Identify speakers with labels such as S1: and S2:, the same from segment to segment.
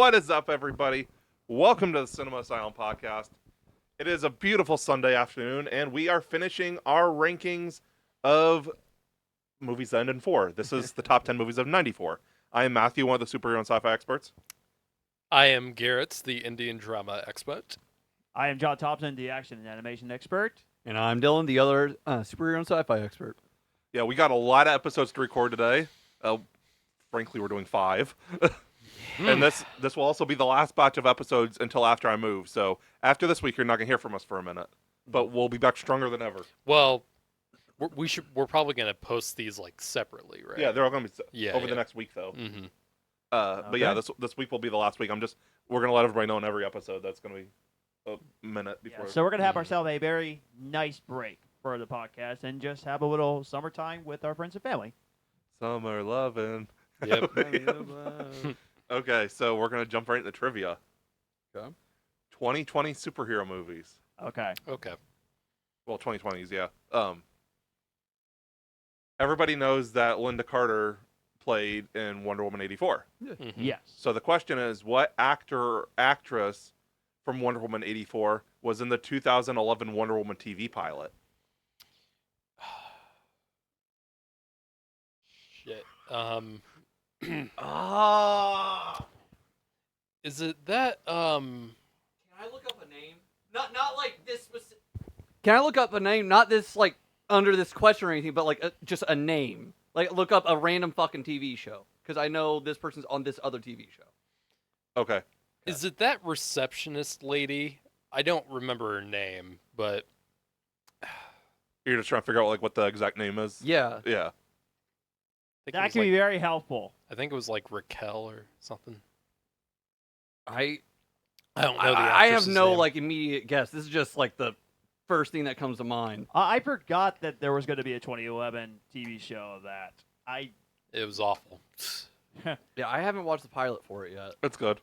S1: What is up, everybody? Welcome to the Cinema Asylum podcast. It is a beautiful Sunday afternoon, and we are finishing our rankings of movies that end in 4. This is the top 10 movies of 94. I am Matthew, one of the superhero and sci-fi experts.
S2: I am Garrett, the Indian drama expert.
S3: I am John Thompson, the action and animation expert.
S4: And I'm Dyllan, the other superhero and sci-fi expert.
S1: Yeah, we got a lot of episodes to record today. Frankly, we're doing 5. And this will also be the last batch of episodes until after I move. So after this week, you're not going to hear from us for a minute. But we'll be back stronger than ever.
S2: Well, we're probably going to post these like separately, right?
S1: Yeah, they're all going to be over the next week, though.
S2: Mm-hmm.
S1: But yeah, this week will be the last week. We're going to let everybody know in every episode that's going to be a minute before.
S3: Yeah, so we're going to have ourselves a very nice break for the podcast and just have a little summertime with our friends and family.
S1: Summer lovin'.
S2: Yep.
S1: Okay, so we're going to jump right into trivia.
S4: Okay.
S1: 2020 superhero movies.
S3: Okay.
S1: Well, 2020s, yeah. Everybody knows that Linda Carter played in Wonder Woman 84.
S2: Mm-hmm.
S3: Yes.
S1: So the question is, what actor or actress from Wonder Woman 84 was in the 2011 Wonder Woman TV pilot?
S2: Shit. Is it that
S4: Can I look up a name? Not like this specific. Can I look up a name? Not this like under this question or anything, but like just a name. Like look up a random fucking TV show because I know this person's on this other TV show.
S1: Okay.
S2: Is it that receptionist lady? I don't remember her name, but
S1: You're just trying to figure out like what the exact name is?
S4: Yeah.
S1: Yeah.
S2: I think it
S3: That
S2: was
S3: can be very helpful.
S2: I think it was like Raquel or something.
S4: I
S2: don't know the
S4: I have
S2: actress's
S4: no
S2: name.
S4: like immediate guess. This is just like the first thing that comes to mind.
S3: I forgot that there was going to be a 2011 TV show of that.
S2: It was awful.
S4: Yeah, I haven't watched the pilot for it yet.
S1: It's good.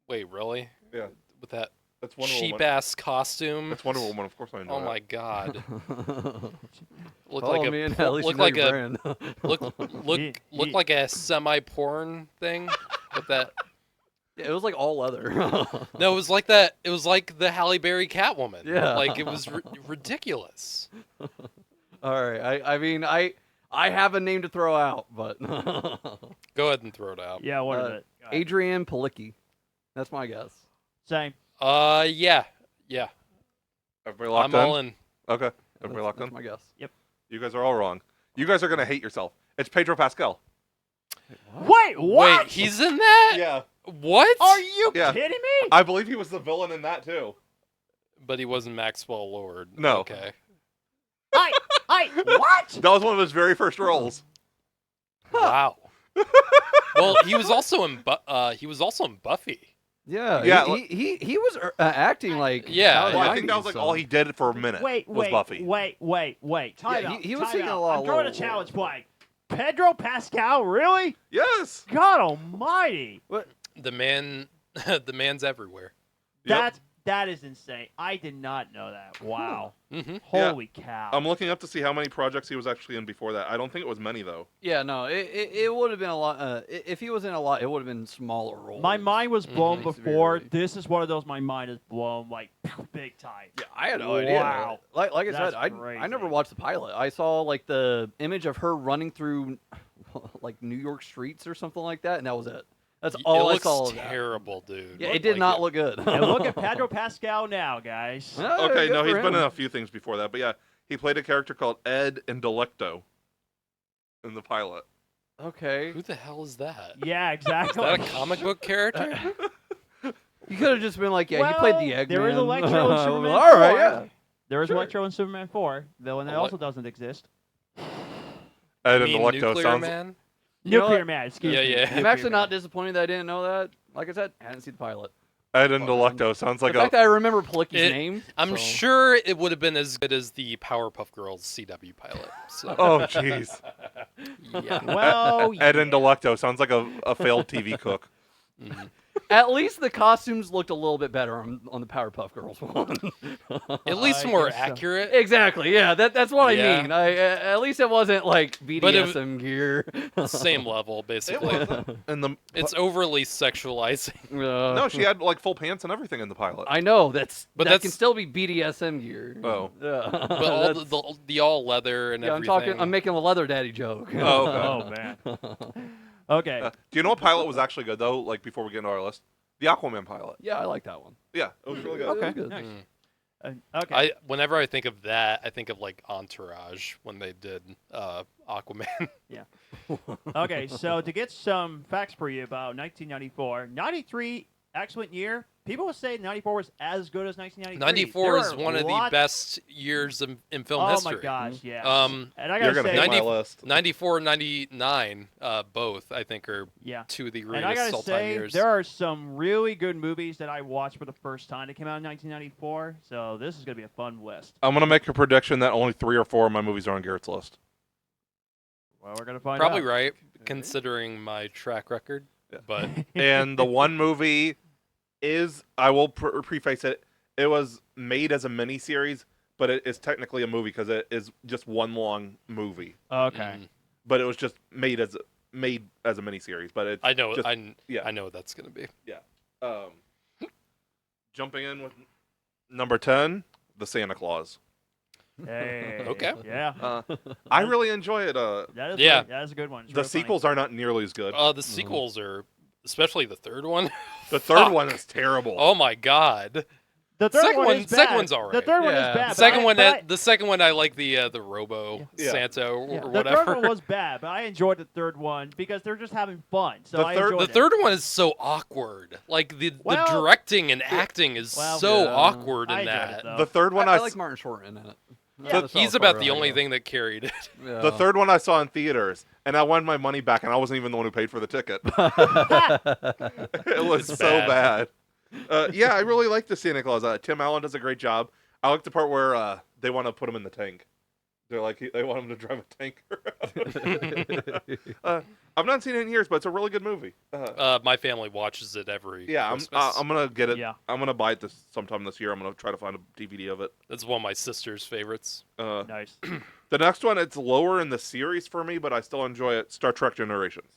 S2: Wait, really?
S1: Yeah.
S2: With that
S1: That's Wonder Woman.
S2: cheap-ass costume?
S1: That's Wonder Woman, of course I know
S2: Oh
S1: that.
S2: my god. Looked
S4: Follow
S2: like a
S4: me and at least you
S2: looked
S4: know
S2: like
S4: your
S2: a
S4: brand.
S2: looked like a semi-porn thing with that.
S4: Yeah, it was like all leather.
S2: No, it was like that. It was like the Halle Berry Catwoman.
S4: Yeah.
S2: Like it was ridiculous.
S4: All right. I mean, I have a name to throw out, but
S2: Go ahead and throw it out.
S3: Yeah, what is it?
S4: Adrienne Palicki. That's my guess.
S3: Same.
S2: Yeah.
S1: Everybody locked
S2: I'm
S1: in?
S2: all in.
S1: Okay. Everybody locked
S4: That's
S1: in?
S4: my guess.
S1: You guys are all wrong. You guys are going to hate yourself. It's Pedro Pascal.
S3: Wait, what?
S2: Wait, he's in that?
S1: Yeah.
S2: What?
S3: Are you
S1: Yeah.
S3: kidding me?
S1: I believe he was the villain in that, too.
S2: But he wasn't Maxwell Lord.
S1: No.
S2: Okay.
S3: What?
S1: That was one of his very first roles.
S2: Wow. Well, he was also in Buffy.
S4: Yeah.
S1: Yeah,
S4: He was acting like.
S2: Yeah,
S4: how
S1: Well,
S4: the
S1: I think that was
S4: 90s,
S1: like
S4: so-
S1: all he did for a minute was Buffy.
S3: Wait. Time
S4: Yeah,
S3: out.
S4: he was
S3: time
S4: singing
S3: out.
S4: a lot
S3: I'm throwing a
S4: lower.
S3: challenge flag. Pedro Pascal, really?
S1: Yes.
S3: God almighty.
S2: The man's everywhere.
S1: Yep.
S3: That is insane. I did not know that. Wow.
S2: Mm-hmm.
S3: Holy cow.
S1: I'm looking up to see how many projects he was actually in before that. I don't think it was many, though.
S4: Yeah, no, it would have been a lot. If he was in a lot, it would have been smaller roles.
S3: My mind was blown
S4: Mhm.
S3: before.
S4: Severely.
S3: This is one of those my mind is blown like big time.
S4: Yeah, I had no idea.
S3: Wow.
S4: Like I
S3: That's
S4: said, I
S3: crazy.
S4: never watched the pilot. I saw like the image of her running through like New York streets or something like that, and that was it. That's all
S2: It
S4: I
S2: looks
S4: saw. of that.
S2: terrible, dude.
S4: Yeah, it did not look good.
S3: And look at Pedro Pascal now, guys.
S4: Yeah,
S1: Okay,
S4: good
S1: no,
S4: for
S1: he's
S4: him.
S1: been in a few things before that. But yeah, he played a character called Ed Indelecto in the pilot.
S4: Okay,
S2: Who the hell is that?
S3: Yeah, exactly.
S2: Is that a comic book character?
S4: you could have just been like, yeah, he played the Eggman.
S3: There is Electro in Superman
S4: All right,
S3: 4.
S4: yeah.
S3: There is
S4: Sure.
S3: Electro in Superman 4, though, and that
S2: Ele-
S3: also doesn't exist.
S1: Ed
S2: You mean
S1: Indelecto
S2: Nuclear
S1: sounds.
S2: Man?
S4: You know
S3: Nuclear
S4: what?
S3: Man, excuse
S2: Yeah,
S3: me.
S2: yeah.
S4: I'm
S3: Nuclear
S4: actually not
S3: Man.
S4: disappointed that I didn't know that. Like I said, I hadn't seen the pilot.
S1: Ed Indelecto sounds like
S4: the fact
S1: a.
S4: that I remember Palicki's
S2: It-
S4: name.
S2: I'm
S4: so-
S2: sure it would have been as good as the Powerpuff Girls CW pilot. So,
S1: Oh, jeez.
S2: yeah.
S3: Well,
S1: Ed
S3: yeah.
S1: Indelecto sounds like a failed TV cook.
S2: Mhm.
S4: At least the costumes looked a little bit better on the Powerpuff Girls one.
S2: At least
S3: I
S2: more
S3: guess so.
S2: accurate.
S4: Exactly. Yeah, that's what
S2: Yeah.
S4: I mean. At least it wasn't like
S2: But it was-
S4: BDSM gear.
S2: Same level,
S1: It
S2: basically.
S1: wasn't. And the
S2: It's overly sexualizing.
S1: no, she had like full pants and everything in the pilot.
S4: I know that can
S2: that's-
S4: still be BDSM gear.
S1: Oh.
S4: Yeah.
S2: But all the all leather and
S4: yeah,
S2: everything.
S4: I'm making a leather daddy joke.
S1: Oh, okay.
S3: Oh man. Okay.
S1: Do you know what pilot was actually good though? Like before we get into our list, the Aquaman pilot.
S4: Yeah, I like that one.
S1: Yeah, it was really good.
S3: Okay.
S4: It was good.
S3: Nice.
S2: Mm.
S3: Okay.
S2: Whenever I think of that, I think of like Entourage when they did Aquaman.
S3: Okay, so to get some facts for you about 1994, 93, excellent year. People would say 94 was as good as 1993.
S2: 94 is
S3: There
S2: one
S3: are
S2: of the
S3: lots-
S2: best years in film
S3: Oh
S2: history.
S3: my gosh, yes.
S2: Um,
S3: and I
S1: You're
S3: gotta
S1: gonna
S3: say,
S1: hate my
S2: 90
S1: list.
S2: 94 and 99, both, I think, are
S3: yeah.
S2: two of the
S3: And I
S2: greatest
S3: gotta
S2: all-time
S3: say,
S2: years.
S3: there are some really good movies that I watched for the first time that came out in 1994. So this is gonna be a fun list.
S1: I'm gonna make a prediction that only 3 or 4 of my movies are on Garrett's list.
S3: Well, we're gonna find
S2: Probably
S3: out.
S2: right, considering my track record.
S1: Yeah.
S2: But
S1: And the one movie is, I will preface it, it was made as a miniseries, but it is technically a movie because it is just one long movie.
S3: Okay.
S2: mm,
S1: But it was just made as a miniseries. But it's
S2: I know,
S1: just, yeah.
S2: I know what that's gonna be.
S1: Jumping in with number 10, The Santa Claus.
S3: Hey.
S2: Okay.
S3: Yeah.
S1: I really enjoy it.
S3: That is
S2: Yeah.
S3: that is a good one. It's
S1: The
S3: real funny.
S1: sequels are not nearly as good.
S2: The sequels are, especially the third one.
S1: The third one is terrible.
S2: Oh my god.
S3: The third
S2: second
S3: one
S2: one-
S3: is bad.
S2: second one's all
S3: The
S2: right.
S3: third one
S4: Yeah.
S3: is bad.
S2: The second one, I like the Robo
S1: Yeah.
S2: Santa or
S3: The
S2: whatever.
S3: third one was bad, but I enjoyed the third one because they're just having fun. So
S1: The
S3: I
S1: third-
S3: enjoyed
S2: The
S3: it.
S2: third one is so awkward. Like the
S3: Well,
S2: directing and acting is
S3: well,
S2: so
S4: yeah.
S2: awkward
S3: I
S2: in
S3: enjoyed
S2: that.
S3: it, though.
S1: The third one
S4: I
S1: I
S4: like Martin Short in it.
S3: Yeah.
S2: He's about the only thing that carried it.
S4: Yeah.
S1: The third one I saw in theaters, and I wanted my money back, and I wasn't even the one who paid for the ticket. It was
S2: It's
S1: so
S2: bad.
S1: bad. Yeah, I really like the Santa Claus. Tim Allen does a great job. I like the part where they want to put him in the tank. They're like, they want him to drive a tank around. I've not seen it in years, but it's a really good movie.
S2: My family watches it every
S1: Yeah,
S2: Christmas.
S1: I'm gonna get it.
S3: Yeah.
S1: I'm gonna buy it sometime this year. I'm gonna try to find a DVD of it.
S2: That's one of my sister's favorites.
S3: Nice.
S1: The next one, it's lower in the series for me, but I still enjoy it. Star Trek Generations.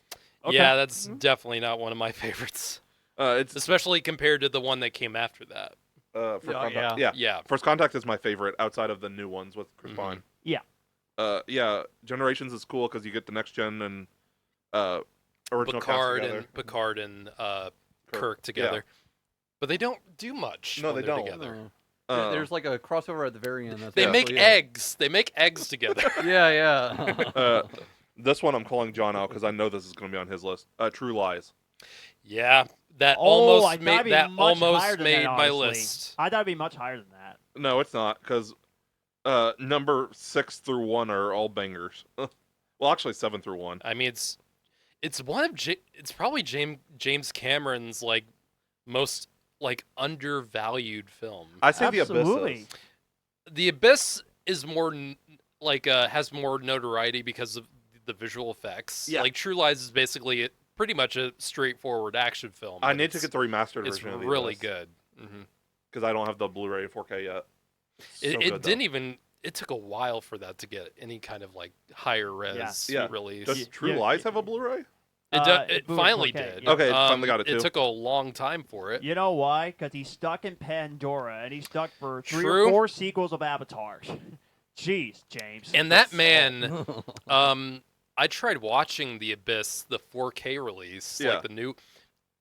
S3: Okay.
S2: Yeah, that's definitely not one of my favorites,
S1: It's
S2: especially compared to the one that came after that.
S1: First
S4: Oh,
S1: Contact.
S4: yeah.
S2: Yeah,
S1: First Contact is my favorite outside of the new ones with Chris
S2: Mhm.
S1: Pine.
S3: Yeah.
S1: Yeah. Generations is cool because you get the next gen and original cast
S2: Picard and Kirk
S1: Kirk,
S2: together, but they don't do much.
S1: No,
S2: when
S1: they
S2: they're
S1: don't.
S2: Together.
S4: There's like a crossover at the very end. That's
S2: They make
S4: actually it.
S2: eggs. They make eggs together.
S4: Yeah, yeah.
S1: This one I'm calling John out because I know this is going to be on his list. True Lies.
S2: Yeah, that
S3: Oh, I
S2: almost
S3: thought it'd
S2: made
S3: be
S2: that
S3: much higher
S2: almost
S3: than
S2: made
S3: that,
S2: my
S3: honestly.
S2: list.
S3: I thought it'd be much higher than that.
S1: No, it's not because number 6 through 1 are all bangers. Well, actually 7 through 1.
S2: I mean, it's one of it's probably James Cameron's like most like undervalued film.
S1: I say The Abyss.
S3: Absolutely.
S1: Is.
S2: The Abyss is more has more notoriety because of the visual effects.
S1: Yeah.
S2: Like True Lies is basically pretty much a straightforward action film.
S1: I
S2: but
S1: need to
S2: it's-
S1: get the remastered
S2: It's
S1: version of The
S2: really
S1: Abyss
S2: good. hmm
S1: because I don't have the Blu-ray 4K yet. So
S2: It
S1: good, though.
S2: didn't even. It took a while for that to get any kind of like higher res
S1: Yeah.
S2: release.
S1: Does True
S3: yeah,
S1: Lies have a Blu-ray?
S2: It
S3: Blu-
S2: finally
S3: 4K,
S2: did.
S3: yeah.
S1: Okay, it finally got it, too.
S2: It took a long time for it.
S3: You know why? Because he's stuck in Pandora, and he's stuck for 3
S2: True.
S3: or 4 sequels of Avatar. Jeez, James.
S2: And that man, I tried watching The Abyss, the 4K release,
S1: Yeah.
S2: like the new.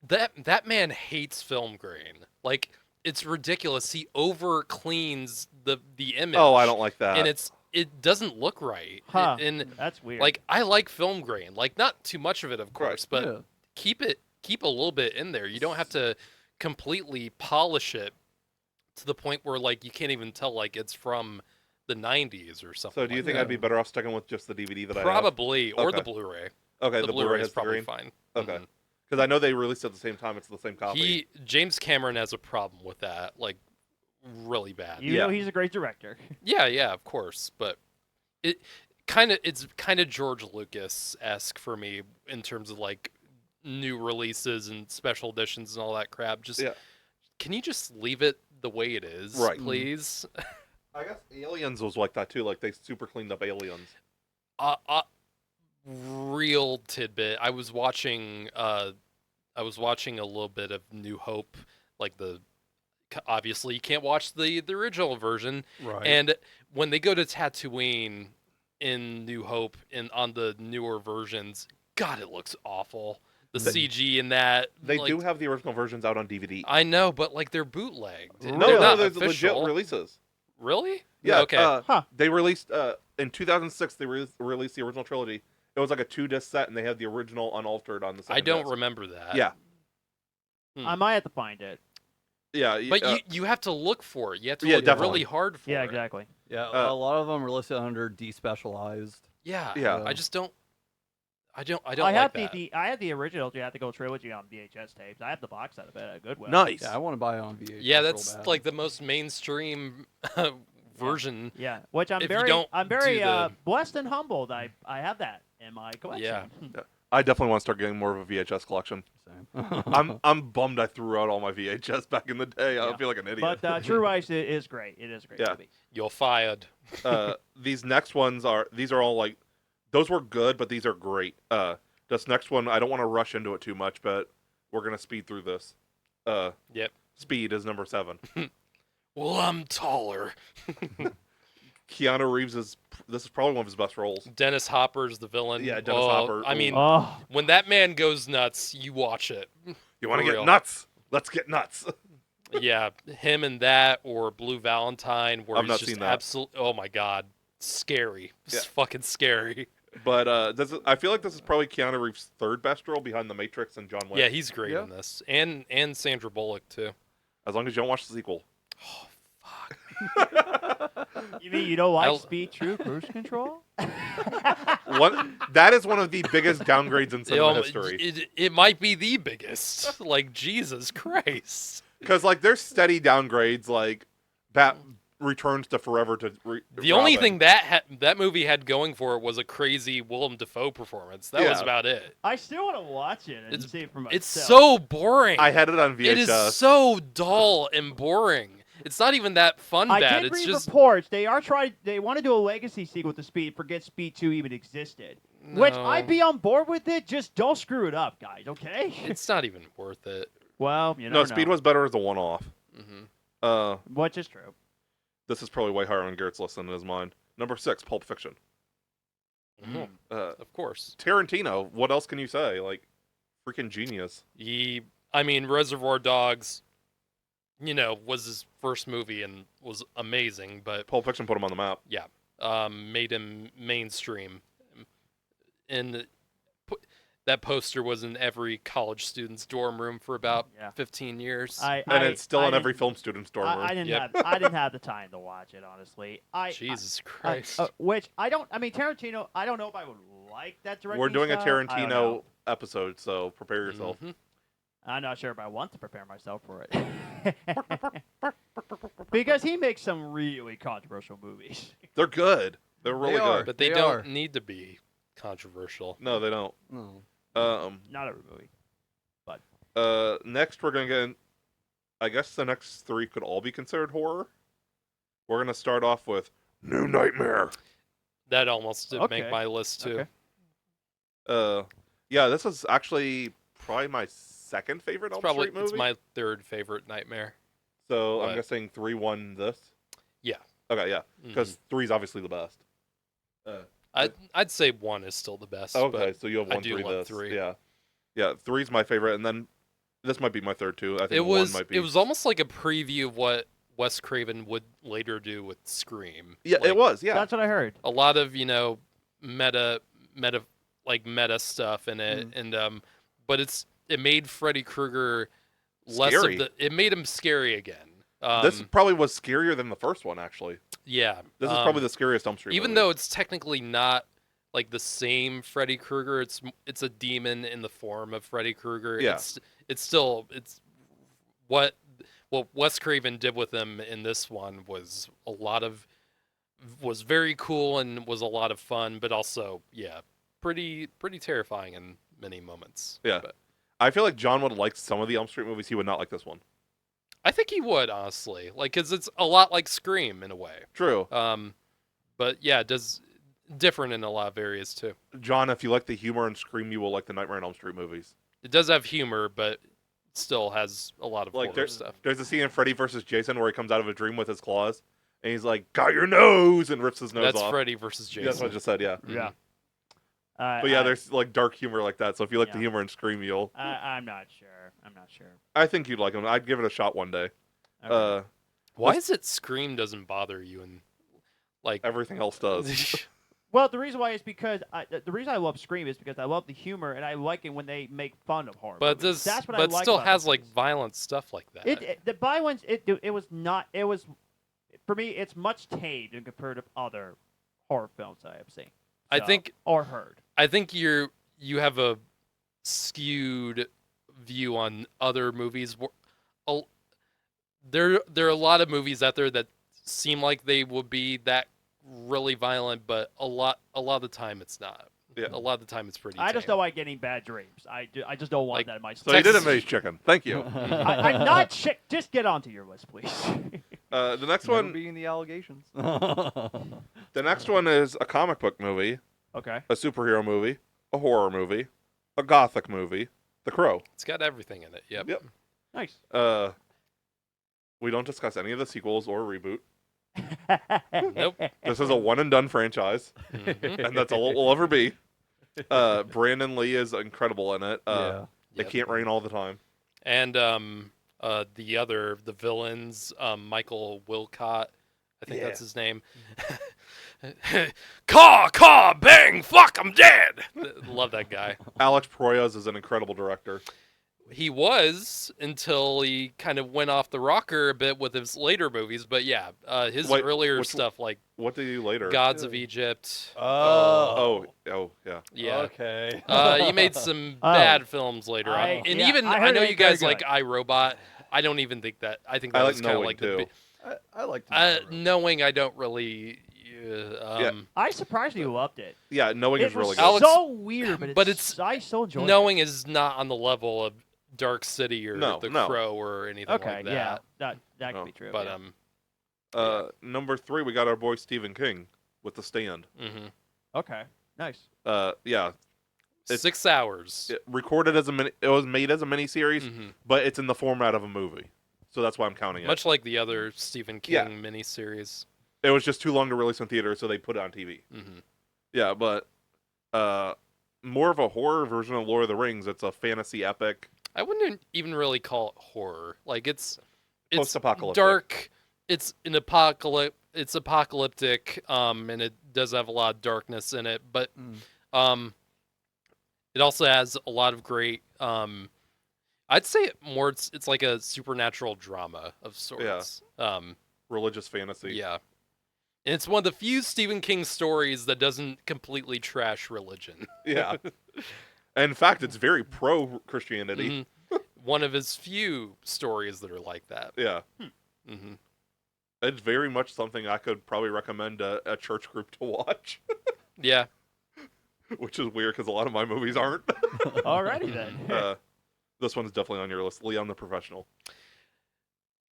S2: That man hates film grain. Like it's ridiculous. He over cleans the image.
S1: Oh, I don't like that.
S2: And it doesn't look right.
S3: Huh.
S2: And
S3: That's weird.
S2: like I like film grain, like not too much of it, of course, but
S4: Yeah.
S2: keep a little bit in there. You don't have to completely polish it to the point where like you can't even tell like it's from the 90s or something.
S1: So do you
S2: like
S1: think
S2: that.
S1: I'd be better off sticking with just the DVD that
S2: Probably, or
S1: Okay.
S2: the Blu-ray.
S1: I have? Okay,
S2: The
S1: Blu-ray
S2: Blu-ray
S1: has
S2: is
S1: the
S2: probably
S1: green.
S2: fine.
S1: Okay.
S2: Mhm.
S1: Because I know they released at the same time. It's the same copy.
S2: James Cameron has a problem with that, like really bad.
S3: you know he's a great director.
S2: Yeah, of course, but it's kind of George Lucas-esque for me in terms of like new releases and special editions and all that crap. Just
S1: Yeah.
S2: can you just leave it the way it is,
S1: Right.
S2: please?
S1: I guess Aliens was like that too. Like they super cleaned up Aliens.
S2: Real tidbit. I was watching a little bit of New Hope, like obviously you can't watch the original version.
S4: Right.
S2: And when they go to Tatooine in New Hope and on the newer versions, God, it looks awful. The CG in that.
S1: They
S2: like,
S1: do have the original versions out on DVD.
S2: I know, but like they're bootlegged.
S1: No,
S2: They're
S1: no,
S2: not
S1: there's
S2: official.
S1: legit releases.
S2: Really?
S1: Yeah.
S2: Okay.
S1: They released in 2006. They released the original trilogy. It was like a 2-disc set, and they had the original unaltered on the second
S2: I don't
S1: disc.
S2: remember that.
S1: Yeah.
S3: I might have to find it.
S1: Yeah.
S2: But you have to look for it. You have to
S1: Yeah,
S2: look
S1: definitely.
S2: really hard for it.
S3: Yeah, exactly.
S4: Yeah, a lot of them are listed under despecialized.
S2: Yeah.
S1: Yeah.
S2: I just don't. I don't
S3: I
S2: like
S3: have
S2: that.
S3: I had the original Theatrical Trilogy on VHS tapes. I have the box set of it at Goodwill.
S1: nice.
S4: Yeah, I want to buy it on VHS.
S2: Yeah,
S4: real
S2: that's
S4: bad.
S2: like the most mainstream version.
S3: Yeah, which I'm
S2: If you
S3: very
S2: don't
S3: I'm very
S2: do the-
S3: blessed and humbled. I have that in my collection.
S2: Yeah.
S1: I definitely want to start getting more of a VHS collection.
S4: Same.
S1: I'm bummed I threw out all my VHS back in the day. I
S3: Yeah.
S1: feel like an idiot.
S3: But True Ice is great. It is a great
S1: Yeah.
S3: movie.
S2: You're fired.
S1: These next ones are all like those were good, but these are great. This next one I don't want to rush into it too much, but we're gonna speed through this.
S2: Yep.
S1: Speed is number 7.
S2: Well, I'm taller.
S1: Keanu Reeves this is probably one of his best roles.
S2: Dennis Hopper's the villain.
S1: Yeah, Dennis Hopper.
S2: I mean,
S3: Oh,
S2: when that man goes nuts, you watch it.
S1: You want to
S2: For
S1: get
S2: real.
S1: nuts? Let's get nuts.
S2: Yeah, him and that, or Blue Valentine, where
S1: I've
S2: he's
S1: not
S2: just
S1: seen that.
S2: absolutely. Oh my God, scary. It's
S1: Yeah.
S2: fucking scary.
S1: But I feel like this is probably Keanu Reeves' third best role behind The Matrix and John Wick.
S2: Yeah, he's great
S4: Yeah.
S2: in this, and Sandra Bullock too.
S1: As long as you don't watch the sequel.
S2: Oh fuck.
S3: you mean you don't like
S2: I'll-
S3: Speed True Cruise Control?
S1: That is one of the biggest downgrades in cinema
S2: You know,
S1: history.
S2: it might be the biggest. Like Jesus Christ.
S1: Because like there's steady downgrades, like Bat returns to Forever to.
S2: The only
S1: Robin.
S2: thing that movie had going for it was a crazy Willem Dafoe performance. That was
S1: Yeah.
S2: about it.
S3: I still want to watch it and
S2: It's-
S3: see it for myself.
S2: It's so boring.
S1: I had it on VHS.
S2: It is so dull and boring. It's not even that fun
S3: I
S2: bad.
S3: did
S2: It's
S3: read
S2: just
S3: reports. They want to do a legacy sequel to Speed. Forget Speed 2 even existed. Which
S2: No.
S3: I'd be on board with it. Just don't screw it up, guys. Okay?
S2: It's not even worth it.
S3: well, you
S1: No,
S3: know.
S1: Speed was better as a one-off.
S2: Hmm.
S3: Which is true.
S1: This is probably way higher on Garrett's list than his mine. Number 6, Pulp Fiction.
S2: Mhm. Of course.
S1: Tarantino. What else can you say? Like, freaking genius.
S2: I mean, Reservoir Dogs, was his first movie and was amazing, but
S1: Pulp Fiction put him on the map.
S2: made him mainstream. And that poster was in every college student's dorm room for about
S3: Yeah.
S2: 15 years.
S1: And it's still
S3: I
S1: in every
S3: didn't-
S1: film student's dorm room.
S3: I didn't
S2: Yep.
S3: I didn't have the time to watch it, honestly.
S2: Jesus Christ.
S3: Which I don't. I mean, Tarantino. I don't know if I would like that directing
S1: We're doing a
S3: style. I don't
S1: Tarantino
S3: know.
S1: episode, so prepare yourself.
S2: Mhm.
S3: I'm not sure if I want to prepare myself for it. Because he makes some really controversial movies.
S1: They're good. They're really
S4: They are.
S1: good.
S2: But they
S4: They
S2: don't
S4: are.
S2: need to be controversial.
S1: No, they don't.
S4: No.
S3: Not every movie.
S1: Next we're gonna get. I guess the next 3 could all be considered horror. We're gonna start off with New Nightmare.
S2: That almost did
S3: Okay.
S2: make my list too.
S3: Okay.
S1: Yeah, this is actually probably my second favorite Elm Street movie.
S2: It's my third favorite Nightmare.
S1: So I'm
S2: But-
S1: guessing 3 won this.
S2: Yeah.
S1: Okay, yeah,
S2: Mhm.
S1: because 3 is obviously the best.
S2: I'd say 1 is still the best.
S1: Okay,
S2: but
S1: so you have
S2: I
S1: 1,
S2: do
S1: 3
S2: love
S1: this.
S2: 3.
S1: Yeah, 3's my favorite, and then this might be my third too. I think
S2: it
S1: 1
S2: was
S1: might be.
S2: it was almost like a preview of what Wes Craven would later do with Scream.
S1: Yeah,
S2: Like,
S1: it was. Yeah,
S3: That's what I heard.
S2: a lot of meta stuff in it, and but it made Freddy Krueger less
S1: Scary.
S2: of the. It made him scary again.
S1: this probably was scarier than the first one. Actually,
S2: Yeah,
S1: this is probably the scariest Elm Street.
S2: even
S1: movie.
S2: though it's technically not like the same Freddy Krueger. It's a demon in the form of Freddy Krueger.
S1: Yeah.
S2: It's what Wes Craven did with him in this one was very cool and was a lot of fun, but also pretty terrifying in many moments.
S1: Yeah.
S2: But
S1: I feel like John would like some of the Elm Street movies. He would not like this one.
S2: I think he would, honestly. Like, because it's a lot like Scream in a way.
S1: True.
S2: But yeah, it does different in a lot of areas too.
S1: John, if you like the humor in Scream, you will like the Nightmare on Elm Street movies.
S2: It does have humor, but still has a lot of
S1: Like
S2: horror stuff.
S1: there's a scene in Freddy vs. Jason where he comes out of a dream with his claws, and he's like, "Got your nose," and rips his nose
S2: That's
S1: off.
S2: Freddy versus Jason.
S1: Yeah, that's what I just said. Yeah.
S3: Yeah.
S1: But yeah, there's like dark humor like that. So if you like the
S3: Yeah.
S1: humor in Scream, you'll.
S3: I'm not sure.
S1: I think you'd like them. I'd give it a shot one day.
S3: Okay.
S2: Why is it Scream doesn't bother you and like
S1: Everything else does.
S3: Well, the reason why is because the reason I love Scream is because I love the humor and I like it when they make fun of horror.
S2: but
S3: movies.
S2: this
S3: That's what I
S2: but
S3: like
S2: still
S3: about
S2: has
S3: those
S2: like
S3: movies.
S2: violent stuff like that.
S3: The violence it was not it was for me it's much tame in compared to other horror films I have seen.
S2: I
S3: So,
S2: think
S3: or heard.
S2: I think you have a skewed view on other movies. There are a lot of movies out there that seem like they would be that really violent, but a lot of the time it's not.
S1: Yeah.
S2: A lot of the time it's pretty.
S3: I just
S2: tame.
S3: don't like getting bad dreams. I just don't want
S2: Like,
S3: that in my
S1: So you did
S2: Texas-
S1: amaze chicken. Thank you.
S3: I'm not chick. Just get onto your list, please.
S1: The next
S4: Never
S1: one.
S4: being the allegations.
S1: The next one is a comic book movie,
S3: Okay.
S1: a superhero movie, a horror movie, a gothic movie, The Crow.
S2: It's got everything in it. Yep.
S1: Yep.
S3: Nice.
S1: We don't discuss any of the sequels or reboot.
S2: Nope.
S1: This is a one and done franchise,
S2: Mhm.
S1: and that's all it will ever be. Brandon Lee is incredible in it.
S4: Yeah.
S1: It
S2: Yep.
S1: can't rain all the time.
S2: And the villains, Michael Wilcott, I think
S1: Yeah.
S2: that's his name. Caw, bang, fuck, I'm dead. Love that guy.
S1: Alex Proyas is an incredible director.
S2: He was until he kind of went off the rocker a bit with his later movies, but yeah, his
S1: Wait,
S2: earlier
S1: which-
S2: stuff like
S1: What did he do later?
S2: Gods of Egypt.
S1: Oh, yeah.
S2: Yeah.
S4: Okay.
S2: He made some
S3: Oh.
S2: bad films later on, and
S3: yeah,
S2: even
S3: I
S2: I,
S3: heard
S2: know
S3: it
S2: you
S3: very
S2: guys like
S3: good.
S2: iRobot. I don't even think that. I think
S1: I
S2: that
S1: like
S2: was kind of
S1: Knowing,
S2: like
S1: too.
S4: I like
S2: knowing. I don't really.
S3: I surprisingly loved it.
S1: Yeah, Knowing
S3: It
S1: is really
S3: was
S1: good.
S2: Alex-
S3: so weird, but I so enjoyed
S2: Knowing is not on the level of Dark City or
S1: No,
S2: The
S1: no.
S2: Crow or anything
S3: it. Okay,
S2: like that.
S3: yeah, that
S1: Oh,
S3: could be true.
S2: But
S3: yeah.
S1: Number 3, we got our boy Stephen King with The Stand.
S3: Okay, nice.
S1: Yeah, It-
S2: 6 hours.
S1: it recorded as it was made as a miniseries,
S2: Mhm.
S1: but it's in the format of a movie, so that's why I'm counting it.
S2: Much like the other Stephen King
S1: Yeah.
S2: miniseries.
S1: It was just too long to release in theater, so they put it on TV.
S2: Hmm.
S1: Yeah, but more of a horror version of Lord of the Rings. It's a fantasy epic.
S2: I wouldn't even really call it horror. Like it's
S1: Post-apocalyptic.
S2: dark. It's an apocalypse. It's apocalyptic. And it does have a lot of darkness in it. But it also has a lot of great. I'd say it's like a supernatural drama of sorts.
S1: Religious fantasy.
S2: Yeah. And it's one of the few Stephen King stories that doesn't completely trash religion.
S1: Yeah. In fact, it's very pro Christianity.
S2: Mhm. One of his few stories that are like that.
S1: Yeah.
S2: Hmm.
S1: It's very much something I could probably recommend a church group to watch,
S2: Yeah.
S1: which is weird because a lot of my movies aren't.
S3: Alrighty then.
S1: This one's definitely on your list. Leon the Professional.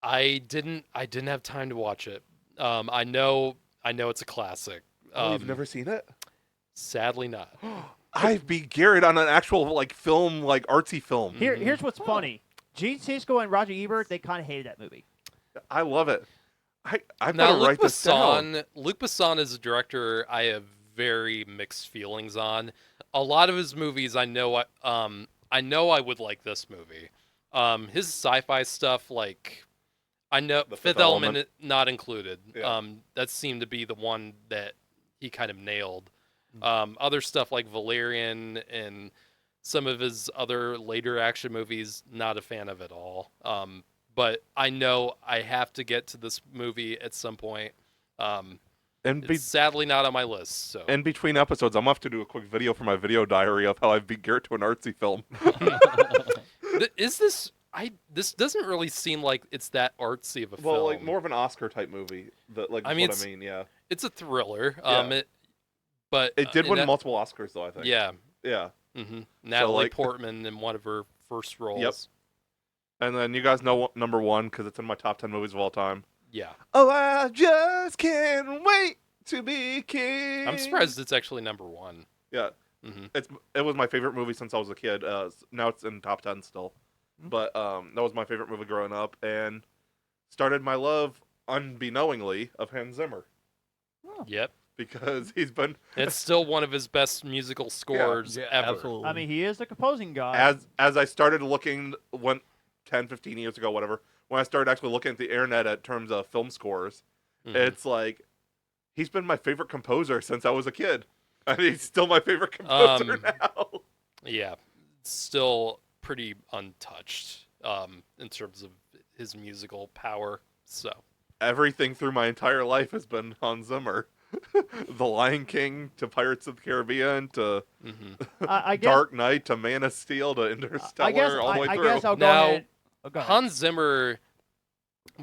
S2: I didn't have time to watch it. I know it's a classic.
S1: You've never seen it?
S2: Sadly not.
S1: I beat Garrett on an actual film, artsy film.
S3: Here's what's funny. Gene Siskel and Roger Ebert, they kind of hated that movie.
S1: I love it. I
S2: Now
S1: better
S2: Luc
S1: write this down.
S2: Besson is a director I have very mixed feelings on. A lot of his movies I know I would like this movie. His sci-fi stuff, like I know
S1: The
S2: Fifth
S1: Fifth
S2: Element
S1: Element.
S2: not included.
S1: Yeah.
S2: That seemed to be the one that he kind of nailed. Other stuff like Valerian and some of his other later action movies, not a fan of at all. But I know I have to get to this movie at some point.
S1: And,
S2: It's sadly not on my list. So
S1: in between episodes, I'm off to do a quick video for my video diary of how I beat Garrett to an artsy film.
S2: This doesn't really seem like it's that artsy of a
S1: Well,
S2: film.
S1: more of an Oscar type movie.
S2: I mean,
S1: Yeah.
S2: It's a thriller.
S1: Yeah.
S2: But
S1: It did win
S2: that-
S1: multiple Oscars, though, I think.
S2: Yeah.
S1: Yeah.
S2: Natalie
S1: like-
S2: Portman in one of her first roles.
S1: Yep. And then you guys know number one because it's in my top 10 movies of all time.
S2: Yeah.
S1: Oh, I just can't wait to be king.
S2: I'm surprised it's actually number one.
S1: Yeah.
S2: Hmm.
S1: It was my favorite movie since I was a kid. Now it's in top 10 still. But that was my favorite movie growing up and started my love unbeknowingly of Hans Zimmer
S2: Yep.
S1: because he's been
S2: It's still one of his best musical scores ever.
S4: Absolutely.
S3: I mean, he is the composing guy.
S1: as I started looking 10, 15 years ago, whatever, when I started actually looking at the internet at terms of film scores,
S2: Mhm.
S1: it's like he's been my favorite composer since I was a kid. And he's still my favorite composer now.
S2: Yeah. Still pretty untouched in terms of his musical power. So
S1: Everything through my entire life has been Hans Zimmer. The Lion King to Pirates of the Caribbean to
S2: mhm.
S3: I guess,
S1: Dark Knight to Man of Steel to Interstellar
S3: I guess,
S1: all the way
S3: I
S1: through.
S3: guess I'll go
S2: Now,
S3: ahead. Oh, go ahead.
S2: Hans Zimmer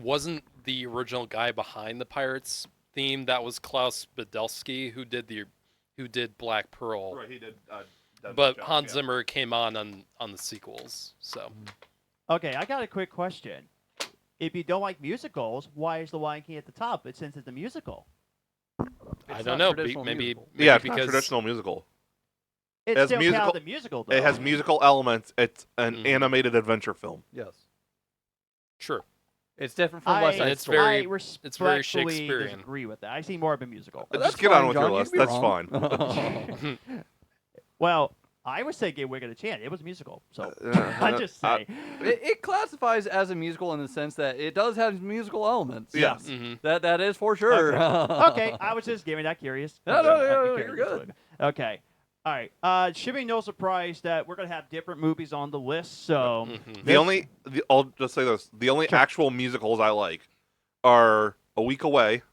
S2: wasn't the original guy behind the Pirates theme. That was Klaus Badelsky who did Black Pearl.
S1: Right, he did.
S2: But Hans Zimmer came on the sequels. So
S3: Okay, I got a quick question. If you don't like musicals, why is The Lion King at the top? But since it's a musical,
S2: I
S4: It's
S2: don't
S4: not
S2: know.
S4: traditional
S2: Maybe
S4: musical.
S1: Yeah, it's not
S2: because
S1: traditional musical.
S3: it's
S1: As
S3: still
S1: musical-
S3: counted the musical. Though.
S1: It has musical elements. It's an
S2: Mhm.
S1: animated adventure film.
S4: Yes.
S2: sure.
S4: It's different from West Side
S2: it's
S4: Story.
S2: very-
S3: I
S2: it's very
S3: respectfully
S2: Shakespearean.
S3: disagree with that. I see more of a musical.
S4: Well,
S1: Just
S4: that's
S1: get on
S4: fine,
S1: with
S4: John.
S1: your
S4: You
S1: list.
S4: can be
S1: That's
S4: wrong.
S1: fine.
S3: Well, I would say give Wicked a chance. It was a musical, so
S1: Uh,
S3: I just say.
S4: It classifies as a musical in the sense that it does have musical elements.
S1: Yes.
S2: Hmm.
S4: That is for sure.
S3: Okay, I was just giving that curious.
S4: No, no,
S3: question.
S4: no,
S3: I could
S4: no,
S3: carry
S4: you're
S3: this
S4: good.
S3: one. Okay. All right. Should be no surprise that we're gonna have different movies on the list. So
S2: Mhm.
S1: I'll just say this: the only
S3: Sure.
S1: actual musicals I like are A Week Away,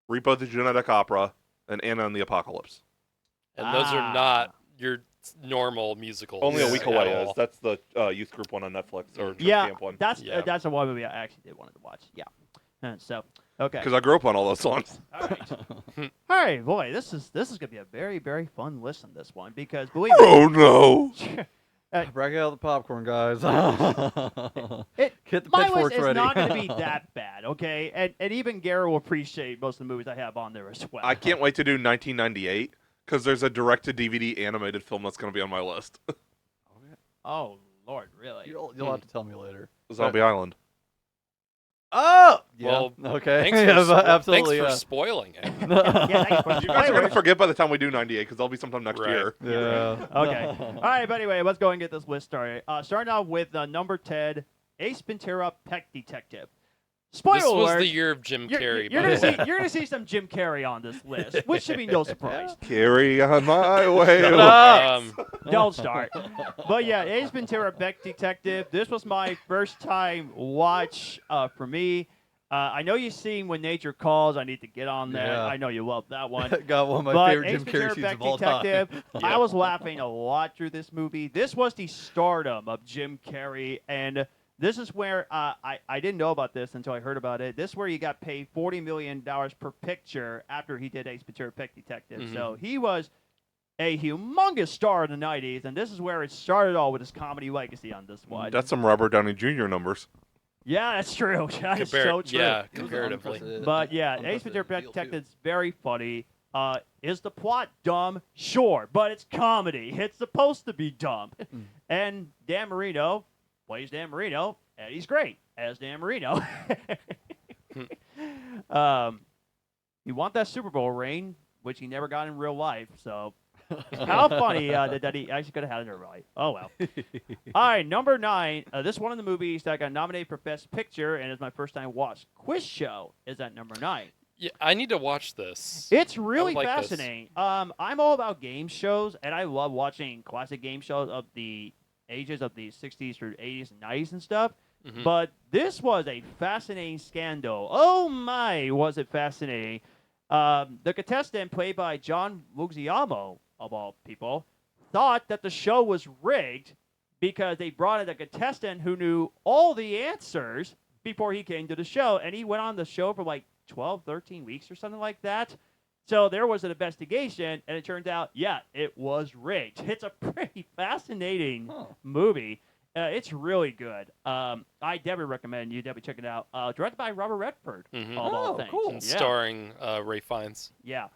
S1: Repo the Genetic Opera, and Anna and the Apocalypse.
S2: And those are not your normal musicals.
S1: Only A
S4: Yeah.
S1: Week
S2: at
S1: Away
S2: all.
S1: is. That's the youth group one on Netflix or
S3: yeah,
S1: camp one.
S2: Yeah.
S3: that's the one movie I actually did wanted to watch. Yeah. So okay.
S1: Because I grew up on all those songs.
S3: All right. All right, boy. This is gonna be a very very fun listen. This one because believe me.
S1: Oh no!
S4: Break out the popcorn, guys. Get the
S3: My
S4: pitchforks
S3: list is
S4: ready.
S3: not going to be that bad, okay? And even Garrett will appreciate most of the movies I have on there as well.
S1: I can't wait to do 1998 because there's a direct-to-DVD animated film that's going to be on my list.
S3: Oh Lord, really?
S4: You'll have to tell me later.
S1: Zombie Island.
S4: Oh, yeah.
S2: Well,
S4: okay.
S2: Thanks for,
S4: Yeah,
S2: thanks
S4: absolutely.
S2: for
S4: yeah.
S2: spoiling it.
S3: Yeah, thanks for
S1: You guys are going
S3: spoilers.
S1: to forget by the time we do 98 because that'll be sometime next
S2: Right.
S1: year.
S4: Yeah.
S3: Okay. All right, but anyway, let's go and get this list started. Starting out with number 10, Ace Ventura: Pet Detective. Spoiler
S2: This was
S3: alert.
S2: the year of Jim Carrey.
S3: You're
S2: by
S3: gonna
S2: the way.
S3: see you're gonna see some Jim Carrey on this list, which should be no surprise.
S1: Carry on my way.
S4: Shut up.
S3: Don't start. But yeah, Ace Ventura: Pet Detective. This was my first time watch for me. I know you've seen When Nature Calls. I need to get on that.
S4: Yeah.
S3: I know you love that one.
S4: Got one of my
S3: But
S4: favorite
S3: Ace
S4: Jim Carrey
S3: Ventura:
S4: scenes
S3: Pet
S4: of all time.
S3: Detective. I
S2: Yeah.
S3: was laughing a lot through this movie. This was the stardom of Jim Carrey, and this is where I didn't know about this until I heard about it. This is where he got paid $40 million per picture after he did Ace Ventura: Pet Detective.
S2: Mhm.
S3: So he was a humongous star in the 90s, and this is where it started all with his comedy legacy on this one.
S1: That's some Robert Downey Jr. numbers.
S3: Yeah, that's true. That is so true.
S2: Yeah,
S4: It was
S2: comparatively.
S4: unprecedented-
S3: But yeah, Ace
S4: unprecedented
S3: Ventura: Pet
S4: deal, too.
S3: Detective is very funny. Is the plot dumb? Sure, but it's comedy. It's supposed to be dumb. And Dan Marino plays Dan Marino, and he's great as Dan Marino. You want that Super Bowl ring, which he never got in real life. So how funny that he actually could have had it in real life. Oh well. All right, number 9. This is one of the movies that got nominated for Best Picture, and it's my first time watched. Quiz Show is at number 9.
S2: Yeah, I need to watch this.
S3: It's really
S2: like this.
S3: fascinating. I'm all about game shows, and I love watching classic game shows of the ages of the 60s through 80s and 90s and stuff.
S2: Mhm.
S3: But this was a fascinating scandal. Oh my, was it fascinating. The contestant, played by John Leguizamo, of all people, thought that the show was rigged because they brought in a contestant who knew all the answers before he came to the show, and he went on the show for like 12, 13 weeks or something like that. So there was an investigation, and it turned out, yeah, it was rigged. It's a pretty fascinating
S4: Huh.
S3: movie. It's really good. I definitely recommend you definitely check it out. Directed by Robert Redford,
S2: Mhm.
S3: of all
S4: Oh,
S3: things.
S4: cool.
S2: And
S3: Yeah.
S2: starring Ray Fiennes.
S3: Yeah,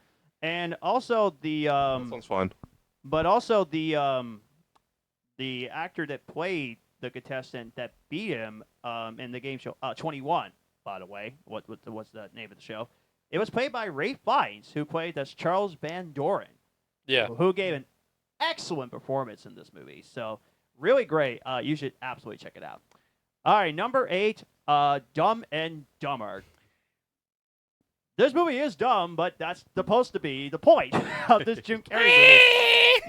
S3: and also the
S1: That sounds fun.
S3: but also the actor that played the contestant that beat him in the game show 21, by the way. What's the name of the show? It was played by Ray Fiennes, who played as Charles Van Doren,
S2: Yeah.
S3: who gave an excellent performance in this movie. So really great. You should absolutely check it out. All right, number 8, Dumb and Dumber. This movie is dumb, but that's supposed to be the point of this Jim Carrey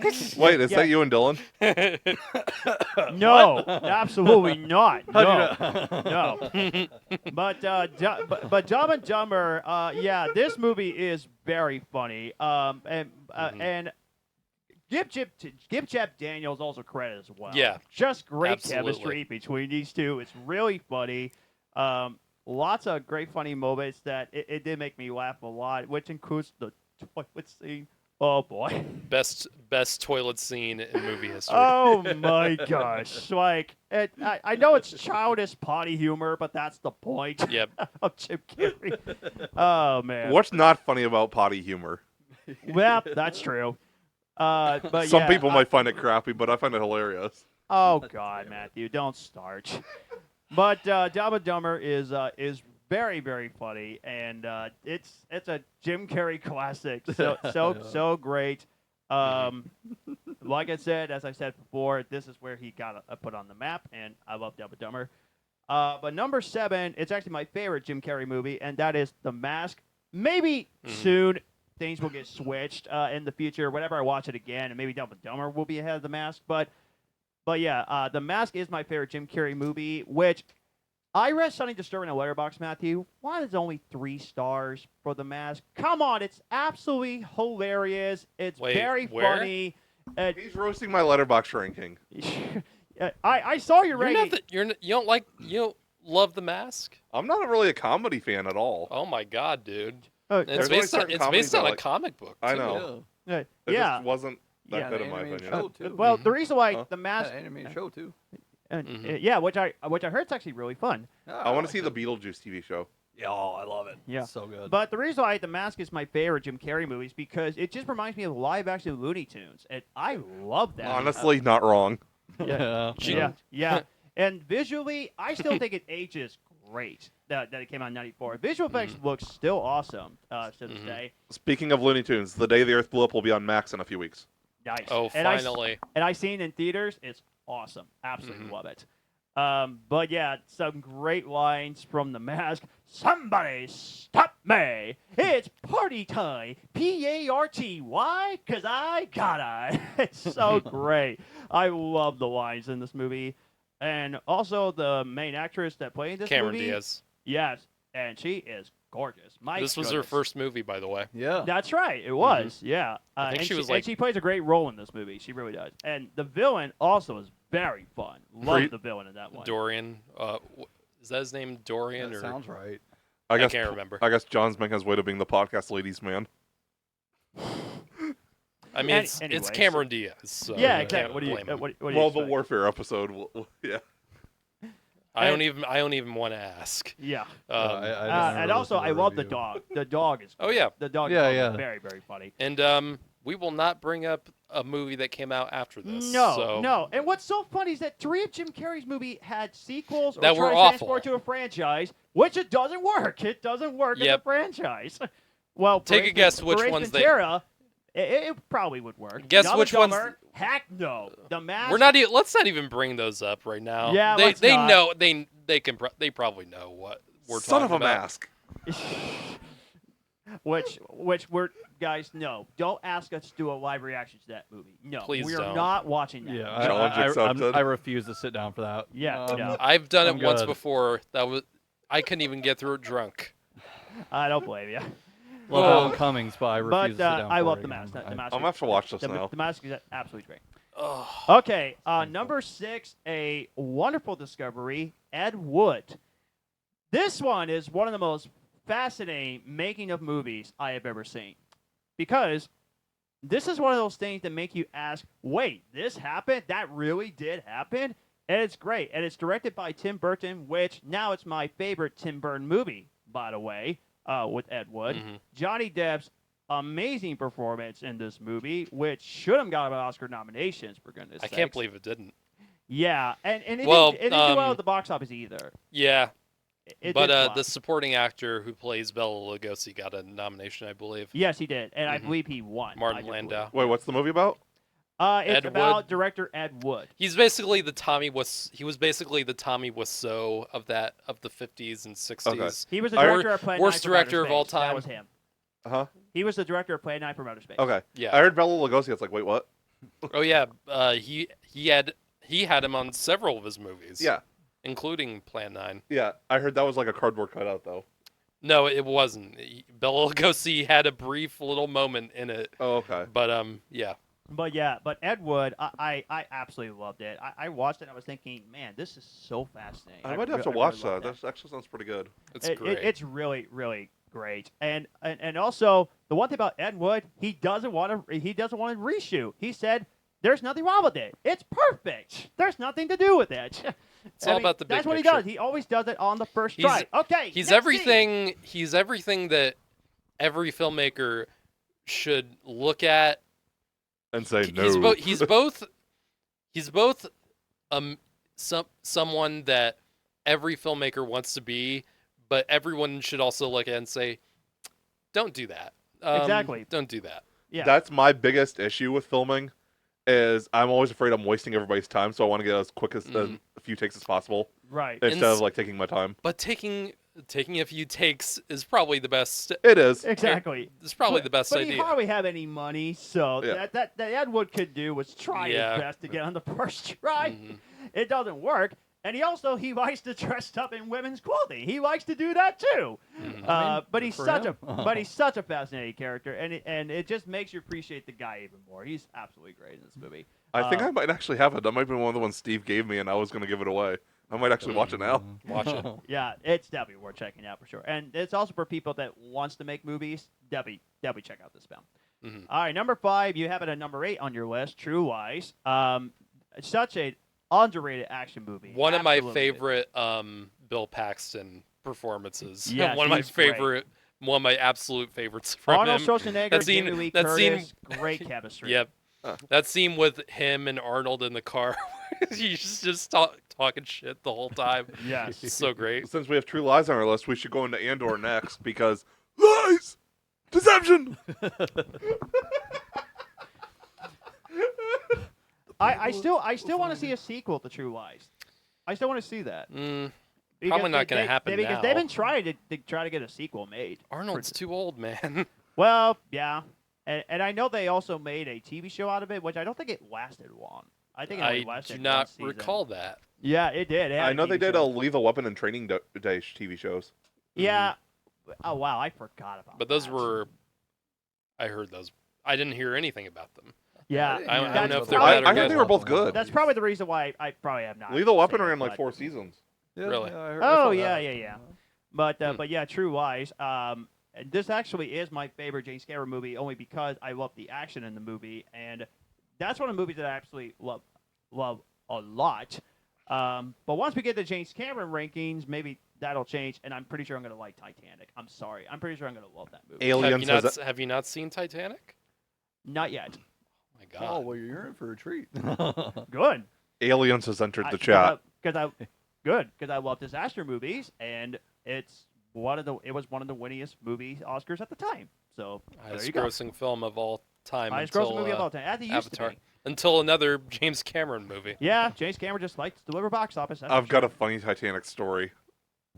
S3: movie.
S1: Wait, is
S3: Yeah.
S1: that you and Dylan?
S3: No, absolutely not.
S4: How'd you
S3: No, no. But Dumb and Dumber, yeah, this movie is very funny. And give Jeff Daniels also credit as well.
S2: Yeah,
S3: just great
S2: absolutely.
S3: chemistry between these two. It's really funny. Lots of great funny moments that it did make me laugh a lot, which includes the toilet scene. Oh boy.
S2: Best toilet scene in movie history.
S3: Oh my gosh! Like, I know it's childish potty humor, but that's the point
S2: Yep.
S3: of Jim Carrey. Oh man.
S1: What's not funny about potty humor?
S3: Well, that's true. But
S1: Some
S3: yeah,
S1: people might find it crappy, but I find it hilarious.
S3: Oh God, Matthew, don't start. But Dumb and Dumber is very, very funny, and it's a Jim Carrey classic. So great. Like I said, as I said before, this is where he got put on the map, and I love Dumb and Dumber. But number 7, it's actually my favorite Jim Carrey movie, and that is The Mask. Maybe soon things will get switched in the future. Whenever I watch it again, and maybe Dumb and Dumber will be ahead of The Mask. But yeah, The Mask is my favorite Jim Carrey movie, which I read something disturbing in a letterbox, Matthew. Why is it only 3 stars for The Mask? Come on, it's absolutely hilarious. It's
S2: Wait,
S3: very
S2: where?
S3: funny.
S1: He's roasting my letterbox ranking.
S3: I saw your
S2: You're
S3: ranking.
S2: not you don't love The Mask?
S1: I'm not really a comedy fan at all.
S2: Oh my god, dude.
S3: Uh,
S2: It's
S1: only
S2: based on
S1: certain comedies I
S2: a
S1: like.
S2: comic book.
S1: I
S2: too.
S1: know.
S3: It
S1: It just wasn't that
S3: Yeah,
S1: good in my
S4: animated
S1: opinion.
S4: show, too.
S3: well, the reason why
S1: Huh?
S3: The Mask,
S4: Animated show too.
S3: yeah, which I heard is actually really fun.
S1: I want to see the Beetlejuice TV show.
S4: Yeah, oh, I love it.
S3: Yeah.
S4: So good.
S3: But the reason why The Mask is my favorite Jim Carrey movie is because it just reminds me of live action Looney Tunes, and I love that.
S1: Honestly, not wrong.
S4: yeah.
S3: Yeah. And visually, I still think it ages great that it came out in '94. Visual effects looks still awesome to this day.
S1: Speaking of Looney Tunes, The Day the Earth Blew Up will be on Max in a few weeks.
S3: Nice.
S2: Oh,
S3: And
S2: finally.
S3: I seen it in theaters. It's awesome. Absolutely love it. But yeah, some great lines from The Mask. Somebody stop me! It's party time. PARTY. Why? 'Cause I gotta. It's so great. I love the lines in this movie, and also the main actress that played this
S2: Cameron
S3: movie.
S2: Diaz.
S3: Yes, and she is gorgeous. My
S2: This was her
S3: goodness.
S2: first movie, by the way.
S4: Yeah.
S3: That's right. It was. Yeah.
S2: I think
S3: and
S2: she was
S3: and
S2: like-
S3: she plays a great role in this movie. She really does. And the villain also is very fun. Love the villain in that one.
S2: Dorian. Is that his name? Dorian
S4: That
S2: or
S4: sounds right.
S1: I guess
S2: can't remember.
S1: I guess John's making his way to being the podcast ladies man.
S2: I mean, it's
S3: anyways.
S2: Cameron Diaz. So
S3: Yeah,
S2: you
S3: exactly.
S2: can't
S3: What do you?
S2: blame him.
S3: What do you
S1: Well, the
S3: expect?
S1: warfare episode. Yeah.
S2: I don't even want to ask.
S3: Yeah.
S4: I
S3: And also, I love the dog. The dog is.
S2: Oh,
S3: great.
S2: yeah.
S3: The dog.
S4: Yeah,
S3: is
S4: yeah.
S3: Very, very funny.
S2: And we will not bring up a movie that came out after this.
S3: No,
S2: so.
S3: no. And what's so funny is that 3 of Jim Carrey's movie had sequels or
S2: That were
S3: tried to
S2: awful.
S3: transport to a franchise, which it doesn't work. It doesn't work as a
S2: Yep.
S3: franchise. Well, for
S2: Take a
S3: Ace-
S2: guess which
S3: for Ace
S2: ones they-
S3: Ventura, it probably would work.
S2: Guess
S3: Dumb and
S2: which ones-
S3: Dumber, Heck no. The Mask.
S2: We're not. Let's not even bring those up right now.
S3: Yeah,
S2: they
S3: let's
S2: they
S3: not.
S2: know they probably know what we're
S1: Son
S2: talking
S1: of a
S2: about.
S1: mask.
S3: Which we're guys, no. Don't ask us to do a live reaction to that movie. No,
S2: Please
S3: we are
S2: don't.
S3: not watching that.
S4: Yeah,
S1: Challenge accepted.
S4: I refuse to sit down for that.
S3: Yeah, no.
S2: I've done
S4: I'm
S2: it once
S4: good.
S2: before. I couldn't even get through it drunk.
S3: I don't blame you.
S4: Love
S2: Oh.
S4: Alan Cummings, but I refuse
S3: But
S4: to sit down
S3: I
S4: for
S3: love
S4: it
S3: the
S4: again.
S3: Mask. The
S4: I-
S3: Mask.
S1: I'm gonna have to watch this
S3: the,
S1: now.
S3: The Mask is absolutely great.
S2: Oh,
S3: Okay, number 6, a wonderful discovery, Ed Wood. This one is one of the most fascinating making of movies I have ever seen, because this is one of those things that make you ask, wait, this happened? That really did happen? And it's great. And it's directed by Tim Burton, which now it's my favorite Tim Burton movie, by the way, with Ed Wood.
S2: Mhm.
S3: Johnny Depp's amazing performance in this movie, which should have got Oscar nominations, for goodness
S2: I
S3: sakes.
S2: can't believe it didn't.
S3: Yeah, and it,
S2: Well,
S3: didn't, it didn't do well at the box office either.
S2: Yeah,
S3: It
S2: but
S3: did flop.
S2: the supporting actor who plays Bela Lugosi got a nomination, I believe.
S3: Yes, he did, and I
S2: Mhm.
S3: believe he won.
S2: Martin
S3: I do
S2: Landau.
S1: Wait, what's the movie about?
S3: It's
S2: Ed
S3: about
S2: Wood.
S3: director Ed Wood.
S2: He's basically the Tommy He was basically the Tommy Wiseau of the 50s and 60s.
S3: He was the
S1: I-
S3: director of Plan 9
S2: worst
S3: from
S2: director
S3: Outer
S2: of all
S3: Space. That
S2: time.
S3: was him.
S1: Huh?
S3: He was the director of Plan 9 from Outer Space.
S1: Okay.
S2: Yeah.
S1: I heard Bela Lugosi. It's like, wait, what?
S2: Oh yeah. He had him on several of his movies.
S1: Yeah.
S2: Including Plan 9.
S1: Yeah. I heard that was like a cardboard cutout, though.
S2: No, it wasn't. Bela Lugosi had a brief little moment in it,
S1: Oh, okay.
S2: but yeah.
S3: But Ed Wood, I absolutely loved it. I watched it and I was thinking, man, this is so fascinating.
S1: I might have to
S3: really
S1: watch
S3: loved
S1: that. That actually sounds pretty good.
S2: It's
S3: It-
S2: great.
S3: it's really, really great. And also the one thing about Ed Wood, he doesn't want to reshoot. He said there's nothing wrong with it. It's perfect. There's nothing to do with it.
S2: It's all about the big
S3: That's what
S2: picture.
S3: he does. He always does it on the first try. Okay.
S2: He's
S3: next
S2: everything.
S3: scene.
S2: He's everything that every filmmaker should look at.
S1: And say
S2: He's
S1: no.
S2: He's both someone that every filmmaker wants to be, but everyone should also look at and say, don't do that.
S3: Exactly.
S2: Don't do that.
S3: Yeah.
S1: That's my biggest issue with filming. Is I'm always afraid I'm wasting everybody's time, so I want to get as quick as a few takes as possible
S3: Right.
S1: instead of like taking my time.
S2: But taking a few takes is probably the best.
S1: It is.
S3: Exactly.
S2: It's probably the best
S3: but
S2: idea.
S3: he hardly have any money, so
S1: Yeah.
S3: that Ed Wood could do was try
S2: Yeah.
S3: his best to get on the first try.
S2: Mhm.
S3: It doesn't work, and he likes to dress up in women's clothing. He likes to do that too.
S2: Mhm.
S3: But he's
S4: for
S3: such
S4: him.
S3: a a fascinating character, and it just makes you appreciate the guy even more. He's absolutely great in this movie.
S1: I think I might actually have it. That might be one of the ones Steve gave me, and I was going to give it away. I might actually watch it now.
S2: Watch it.
S3: Yeah, it's definitely worth checking out for sure. And it's also for people that wants to make movies. Definitely check out this film.
S2: Mhm.
S3: All right, number 5, you have it at number 8 on your list, True Lies. Such an underrated action movie.
S2: One of my
S3: Absolutely.
S2: favorite Bill Paxton performances.
S3: Yes,
S2: one of my
S3: he's great.
S2: one of my absolute favorites from
S3: Arnold
S2: him.
S3: Schwarzenegger,
S2: That scene-
S3: Jamie Lee
S2: that scene-
S3: Curtis, great chemistry.
S2: Yep. That scene with him and Arnold in the car, he's just talking shit the whole time.
S3: Yes.
S2: It's so great.
S1: Since we have True Lies on our list, we should go into Andor next because lies, deception.
S3: I still want to see a sequel to True Lies. I still want to see that.
S2: Mm,
S3: Because
S2: Probably not gonna happen
S3: because
S2: now.
S3: they've been trying to get a sequel made.
S2: Arnold's too old, man.
S3: Well, yeah. And I know they also made a TV show out of it, which I don't think it lasted long. I think it only
S2: I
S3: lasted
S2: do
S3: one
S2: not
S3: season.
S2: recall that.
S3: Yeah, it did. It had
S1: I
S3: a
S1: know they
S3: TV
S1: did a
S3: show.
S1: Lethal Weapon and Training Day TV shows.
S3: Yeah. Oh, wow. I forgot about
S2: But those
S3: that.
S2: were, I heard those. I didn't hear anything about them.
S3: Yeah.
S2: I don't
S3: that's
S2: know if they're
S3: probably-
S2: bad or
S1: I heard
S2: good.
S1: they were both good.
S3: That's probably the reason why I probably have not.
S1: Lethal Weapon
S3: seen it,
S1: ran like
S3: but-
S1: 4 seasons.
S4: Yeah,
S2: Really?
S4: yeah, I heard- I
S3: Oh,
S4: saw
S3: yeah,
S4: that.
S3: yeah. But yeah, True Lies. And this actually is my favorite James Cameron movie only because I love the action in the movie, and that's one of the movies that I absolutely love a lot. But once we get to James Cameron rankings, maybe that'll change, and I'm pretty sure I'm going to like Titanic. I'm sorry. I'm pretty sure I'm going to love that movie.
S1: Aliens has
S2: Have you not seen Titanic?
S3: Not yet.
S2: Oh my God.
S4: Oh, well, you're in for a treat.
S3: Good.
S1: Aliens has entered the chat.
S3: Because I love disaster movies, and it was one of the winningest movie Oscars at the time. So there
S2: Highest
S3: you go.
S2: grossing film of all time
S3: Highest
S2: until
S3: grossing movie of all time. As it used
S2: Avatar.
S3: to be.
S2: Until another James Cameron movie.
S3: Yeah, James Cameron just likes to deliver box office. that's
S1: I've
S3: for
S1: got
S3: sure.
S1: a funny Titanic story.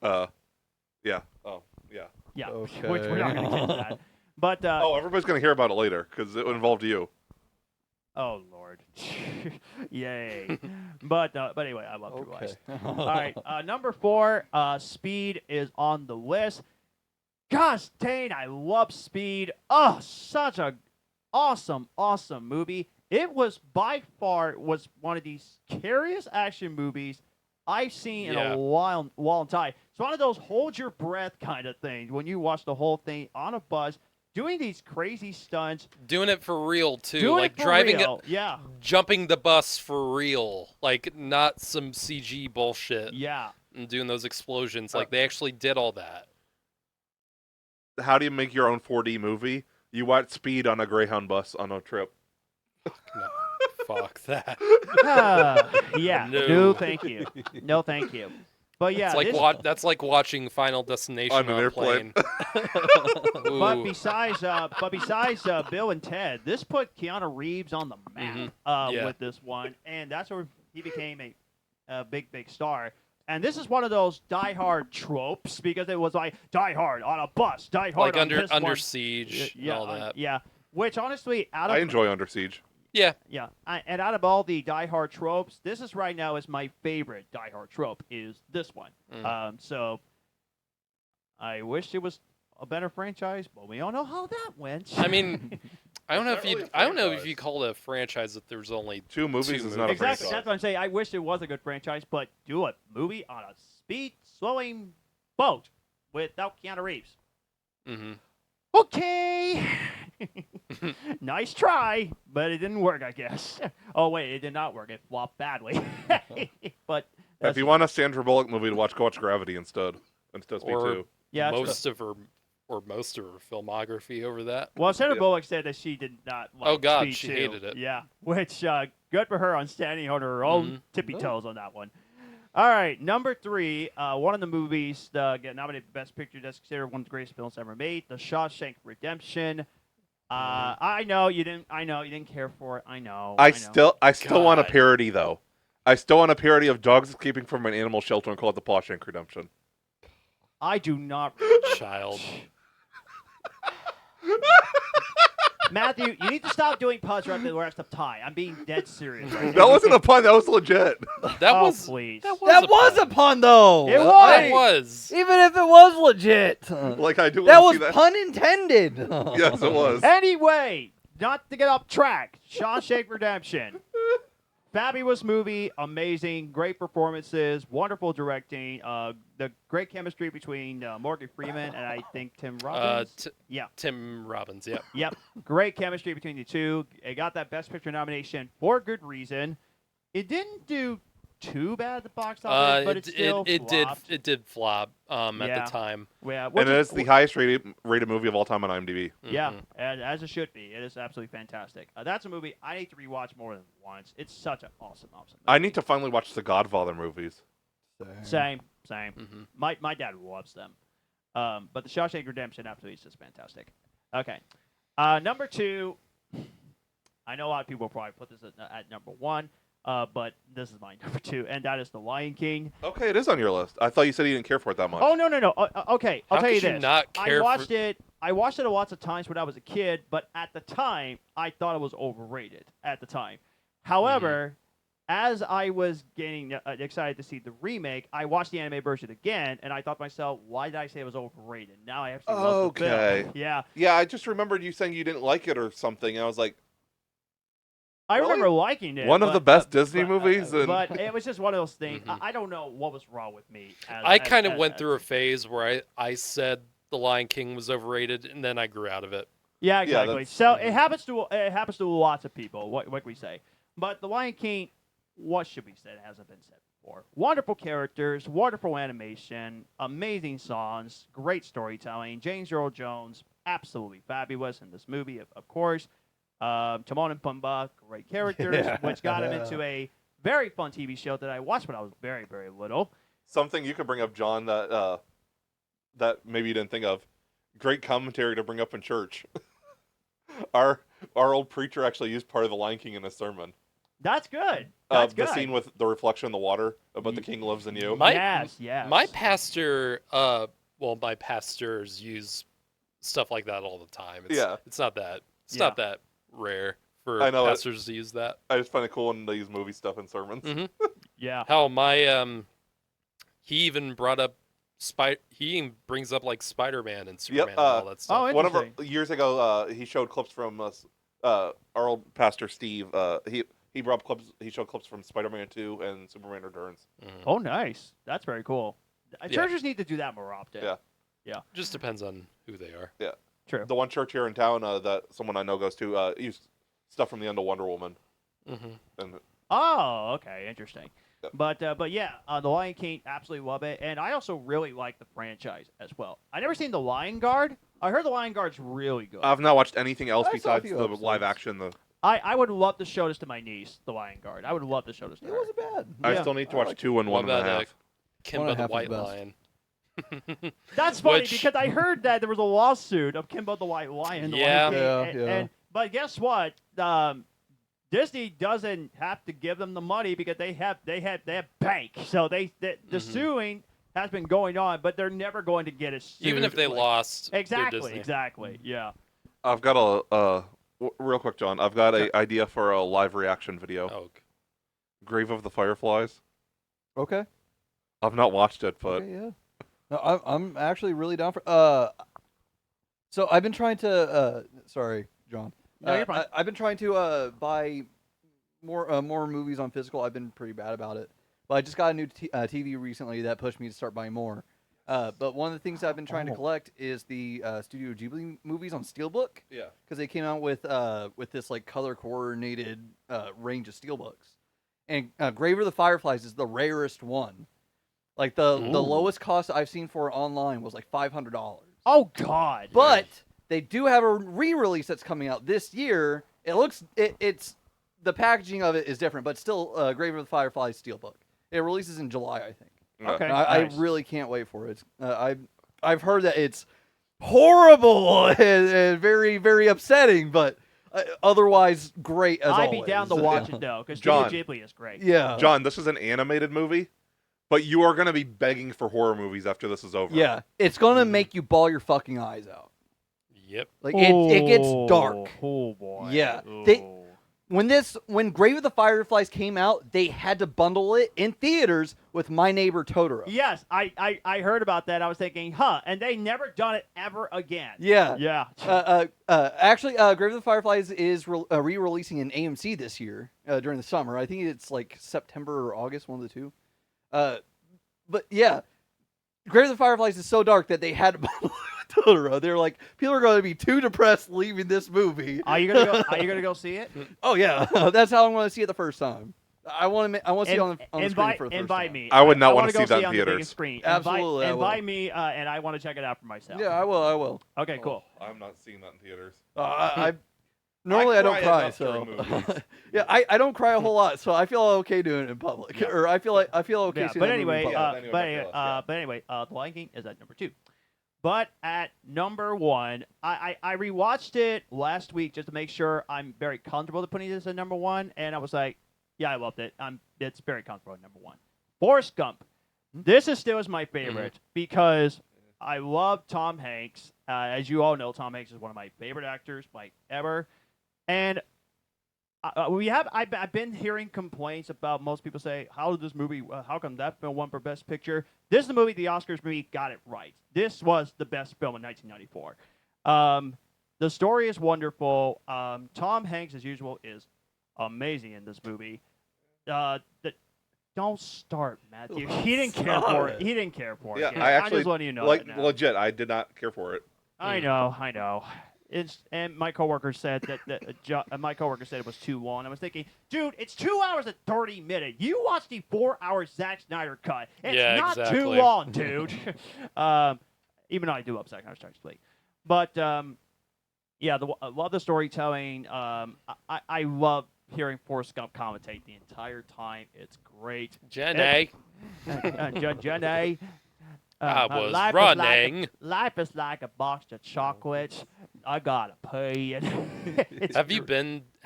S1: Yeah. Oh, yeah.
S3: Yeah,
S4: Okay.
S3: which we're not going to get to that. But
S1: Oh, everybody's gonna hear about it later because it involved you.
S3: oh Lord, yay! But anyway, I love True Lies.
S4: Okay.
S3: All right, number 4, Speed is on the list. Gosh dang, I love Speed. Oh, such a awesome movie. It was by far one of the scariest action movies I've seen in
S2: Yeah.
S3: a long time. It's one of those hold your breath kind of things when you watch the whole thing on a bus doing these crazy stunts,
S2: Doing it for real too,
S3: doing
S2: like
S3: it for
S2: driving
S3: real.
S2: it,
S3: Yeah,
S2: jumping the bus for real, like not some CG bullshit.
S3: yeah.
S2: And doing those explosions, like they actually did all that.
S1: How do you make your own 4D movie? You watch Speed on a Greyhound bus on a trip.
S2: No, fuck that.
S3: Yeah.
S2: No.
S3: No, thank you. No, thank you. But yeah,
S2: It's like
S3: this,
S2: that's like watching Final Destination
S1: On an airplane.
S2: plane.
S3: but
S2: Ooh.
S3: besides Bill and Ted, this put Keanu Reeves on the map
S2: Yeah.
S3: with this one, and that's where he became a big star. And this is one of those Die Hard tropes because it was like Die Hard on a bus, Die Hard
S2: Like
S3: on this
S2: under
S3: one.
S2: siege and
S3: yeah,
S2: all that.
S3: yeah. Which honestly, out of
S1: I enjoy Under Siege.
S2: Yeah.
S3: yeah, and out of all the Die Hard tropes, this is right now is my favorite Die Hard trope is this one. So I wish it was a better franchise, but we all know how that went.
S2: I mean, I don't know
S1: It's
S2: if
S1: not
S2: you
S1: really a
S2: I don't know if
S1: franchise.
S2: you call it a franchise if there's only
S1: 2 movies
S2: Two
S1: is not a
S2: movies.
S3: exactly.
S1: franchise.
S3: That's what I'm saying. I wish it was a good franchise, but do a movie on a speed slowing boat without Keanu Reeves.
S2: Mhm.
S3: Okay. Nice try, but it didn't work, I guess. Oh wait, it did not work. It flopped badly. But
S1: If you want a Sandra Bullock movie to watch, go watch Gravity instead Speed
S2: Or
S1: 2.
S3: yeah, true.
S2: most of her filmography over that.
S3: Well, Sandra
S1: Yeah.
S3: Bullock said that she did not like
S2: Oh, God,
S3: Speed
S2: she
S3: 2.
S2: hated it.
S3: Yeah, which good for her on standing on her own
S2: Mhm.
S3: tippy toes on that one. All right, number 3, one of the movies that get nominated for Best Picture that's considered one of the greatest films ever made, The Shawshank Redemption. I know you didn't. I know you didn't care for it. I know.
S1: I
S3: know.
S1: still want a
S2: God.
S1: parody though. I still want a parody of dogs escaping from an animal shelter and call it the Pawshank Redemption.
S3: I do not.
S2: Child.
S3: Matthew, you need to stop doing puns right the rest of time. I'm being dead serious. Right
S1: That
S3: now.
S1: wasn't a pun. That was legit.
S2: That
S3: Oh,
S2: was
S3: please.
S2: that was
S4: That
S2: a
S4: was
S2: pun.
S4: a pun, though.
S3: It was.
S2: That was.
S4: Even if it was legit.
S1: Like I do.
S4: That
S1: wanna
S4: was
S1: see that.
S4: pun intended.
S1: Yes, it was.
S3: Anyway, not to get off track, Shawshank Redemption. Fabulous movie, amazing, great performances, wonderful directing, the great chemistry between Morgan Freeman and I think Tim Robbins. Yeah.
S2: Tim Robbins. Yep.
S3: Yep, great chemistry between the two. It got that Best Picture nomination for good reason. It didn't do too bad at the box office, but it still flopped.
S2: It did flop at
S3: Yeah.
S2: the time.
S3: Yeah,
S1: And it is the highest rated movie of all time on IMDb.
S3: Yeah,
S2: Mhm.
S3: as it should be. It is absolutely fantastic. That's a movie I need to rewatch more than once. It's such an awesome movie.
S1: I need to finally watch the Godfather movies.
S3: Same.
S2: Mhm.
S3: My dad loves them. But the Shawshank Redemption absolutely is just fantastic. Okay. Number 2. I know a lot of people will probably put this at number 1, but this is my number 2, and that is The Lion King.
S1: Okay, it is on your list. I thought you said you didn't care for it that much.
S3: Oh no. Okay, I'll
S2: How
S3: tell you
S2: could you
S3: this.
S2: not
S3: I
S2: care
S3: watched
S2: for-
S3: it. I watched it lots of times when I was a kid, but at the time, I thought it was overrated. At the time, however, as I was getting excited to see the remake, I watched the anime version again, and I thought to myself, "Why did I say it was overrated?" Now I actually love the
S1: Okay.
S3: film. Yeah,
S1: Yeah, I just remembered you saying you didn't like it or something. And I was like,
S3: I
S1: Really?
S3: remember liking it.
S1: one of
S3: but-
S1: the best
S3: but-
S1: Disney
S3: but,
S1: movies. And
S3: But it was just one of those things.
S2: Mhm.
S3: I don't know what was wrong with me.
S2: I kind of went through a phase where I said The Lion King was overrated, and then I grew out of it.
S3: Yeah, exactly.
S1: that's-
S3: So it happens to lots of people. What we say, but The Lion King, what should we say? It hasn't been said before. Wonderful characters, wonderful animation, amazing songs, great storytelling. James Earl Jones, absolutely fabulous in this movie, of course. Timon and Pumbaa, great characters, which got him into a very fun TV show that I watched when I was very, very little.
S1: something you could bring up, John, that maybe you didn't think of. Great commentary to bring up in church. our old preacher actually used part of the Lion King in his sermon.
S3: That's good. That's good.
S1: The scene with the reflection in the water about the king lives in you.
S3: Yes.
S2: My pastor, my pastors use stuff like that all the time. It's not that rare for
S1: I know
S2: pastors to use that.
S1: I just find it cool when they use movie stuff in sermons.
S2: Mhm.
S3: Yeah.
S2: Hell, he even brought up he even brings up like Spider-Man and Superman and all that stuff.
S3: Oh,
S1: One of
S3: interesting.
S1: years ago, he showed clips from our old pastor Steve. He brought up clips. He showed clips from Spider-Man 2 and Superman Returns.
S2: Mhm.
S3: Oh, nice. That's very cool.
S2: Yeah.
S3: Churches need to do that more often.
S1: Yeah.
S2: Just depends on who they are.
S3: True.
S1: The one church here in town that someone I know goes to used stuff from the end of Wonder Woman.
S2: Mm-hmm.
S1: And
S3: Oh, okay, interesting.
S1: Yeah.
S3: But yeah, The Lion King, absolutely love it, and I also really like the franchise as well. I never seen The Lion Guard. I heard The Lion Guard's really good.
S1: I've not watched anything else
S5: I saw a
S1: besides
S5: few
S1: the
S5: episodes.
S1: live action.
S3: I would love to show this to my niece, The Lion Guard. I would love to show this to
S5: It
S3: her.
S5: wasn't bad.
S1: I
S3: Yeah.
S1: still need to
S5: I
S1: watch
S5: like
S1: 2 and
S2: What
S1: 1 and a
S2: about,
S1: half.
S2: Kimba
S5: half
S2: the
S5: is
S2: White
S5: best.
S2: Lion.
S3: That's funny
S2: Which-
S3: because I heard that there was a lawsuit of Kimbo the White Lion. The
S2: Yeah.
S3: Lion King,
S5: Yeah,
S3: and,
S5: yeah.
S3: but guess what? Disney doesn't have to give them the money because they have bank. So the
S2: Mhm.
S3: suing has been going on, but they're never going to get it sued.
S2: Even if they
S3: like-
S2: lost, they're
S3: Exactly,
S2: Disney.
S3: exactly. Yeah.
S1: I've got real quick, John. I've got an idea for a live reaction video.
S2: Oh,
S1: Grave of the Fireflies.
S5: Okay.
S1: I've not watched it, but
S5: Okay, yeah. No, I'm actually really down for. So I've been trying to. Sorry, John.
S3: No, you're fine.
S5: I've been trying to buy more movies on physical. I've been pretty bad about it, but I just got a new TV recently that pushed me to start buying more. But one of the things I've been trying to collect is the Studio Ghibli movies on Steelbook,
S1: yeah.
S5: because they came out with this like color coordinated range of steelbooks, and Grave of the Fireflies is the rarest one. Like the
S2: Ooh.
S5: lowest cost I've seen for it online was like $500.
S3: Oh God.
S5: But they do have a re-release that's coming out this year. It's the packaging of it is different, but still Grave of the Fireflies steelbook. It releases in July, I think.
S3: Okay.
S5: And I
S3: nice.
S5: really can't wait for it. I've heard that it's horrible and very, very upsetting, but otherwise great as
S3: I'd
S5: always.
S3: be down to watch it though, because
S1: John.
S3: Studio Ghibli is great.
S5: Yeah.
S1: John, this is an animated movie, but you are going to be begging for horror movies after this is over.
S5: Yeah. It's gonna make you bawl your fucking eyes out.
S2: Yep.
S5: Like it gets dark.
S3: Oh boy.
S5: Yeah.
S3: Ooh.
S5: When Grave of the Fireflies came out, they had to bundle it in theaters with My Neighbor Totoro.
S3: Yes, I heard about that. I was thinking, and they never done it ever again.
S5: Yeah.
S3: Yeah.
S5: Actually, Grave of the Fireflies is re-releasing in AMC this year during the summer. I think it's like September or August, one of the two. But yeah, Grave of the Fireflies is so dark that they had to bundle it with Totoro. They're like, people are going to be too depressed leaving this movie.
S3: Are you gonna go see it?
S5: Oh yeah, that's how I'm going to see it the first time. I want to see it on the screen for the first
S3: invite
S5: time.
S3: me.
S1: I would not
S3: wanna
S1: wanna
S3: go
S1: see that in
S3: on the biggest
S1: theaters.
S3: Screen.
S5: Absolutely, I will.
S3: Invite me, and I want to check it out for myself.
S5: Yeah, I will.
S3: Okay, cool.
S1: I'm not seeing that in theaters.
S5: I normally I don't
S1: cry
S5: cry,
S1: enough
S5: so
S1: during movies.
S5: yeah, I don't cry a whole lot, so I feel okay doing it in public,
S1: Yeah.
S5: or I feel okay.
S3: Yeah,
S5: seeing
S3: but
S5: that movie in
S3: anyway,
S5: public.
S1: Yeah,
S3: but anyway, The Lion King is at number 2. But at number 1, I rewatched it last week just to make sure I'm very comfortable with putting this at number 1, and I was like, yeah, I loved it. It's very comfortable at number 1. Forrest Gump. This is still my favorite because I love Tom Hanks. As you all know, Tom Hanks is one of my favorite actors, like ever. And I've been hearing complaints about most people say, how did this movie, how come that film won for Best Picture? This is the movie, the Oscars movie got it right. This was the best film in 1994. The story is wonderful. Tom Hanks, as usual, is amazing in this movie. Don't start, Matthew. He didn't care for it. He didn't care for it.
S1: Yeah,
S3: kid.
S1: I actually,
S3: I'm just letting you know
S1: like,
S3: that now.
S1: legit, I did not care for it.
S3: I know. And my coworker said my coworker said it was too long. I was thinking, dude, it's 2 hours and 30 minutes. You watched the 4-hour Zack Snyder cut. It's
S2: Yeah,
S3: not too
S2: exactly.
S3: long, dude. Even though I do love Zack Snyder's Justice League, but yeah, I love the storytelling. I love hearing Forrest Gump commentate the entire time. It's great.
S2: Jenny.
S3: Jenny.
S2: I was
S3: life
S2: running.
S3: Life is like a box of chocolates. I gotta pay it.
S2: Have you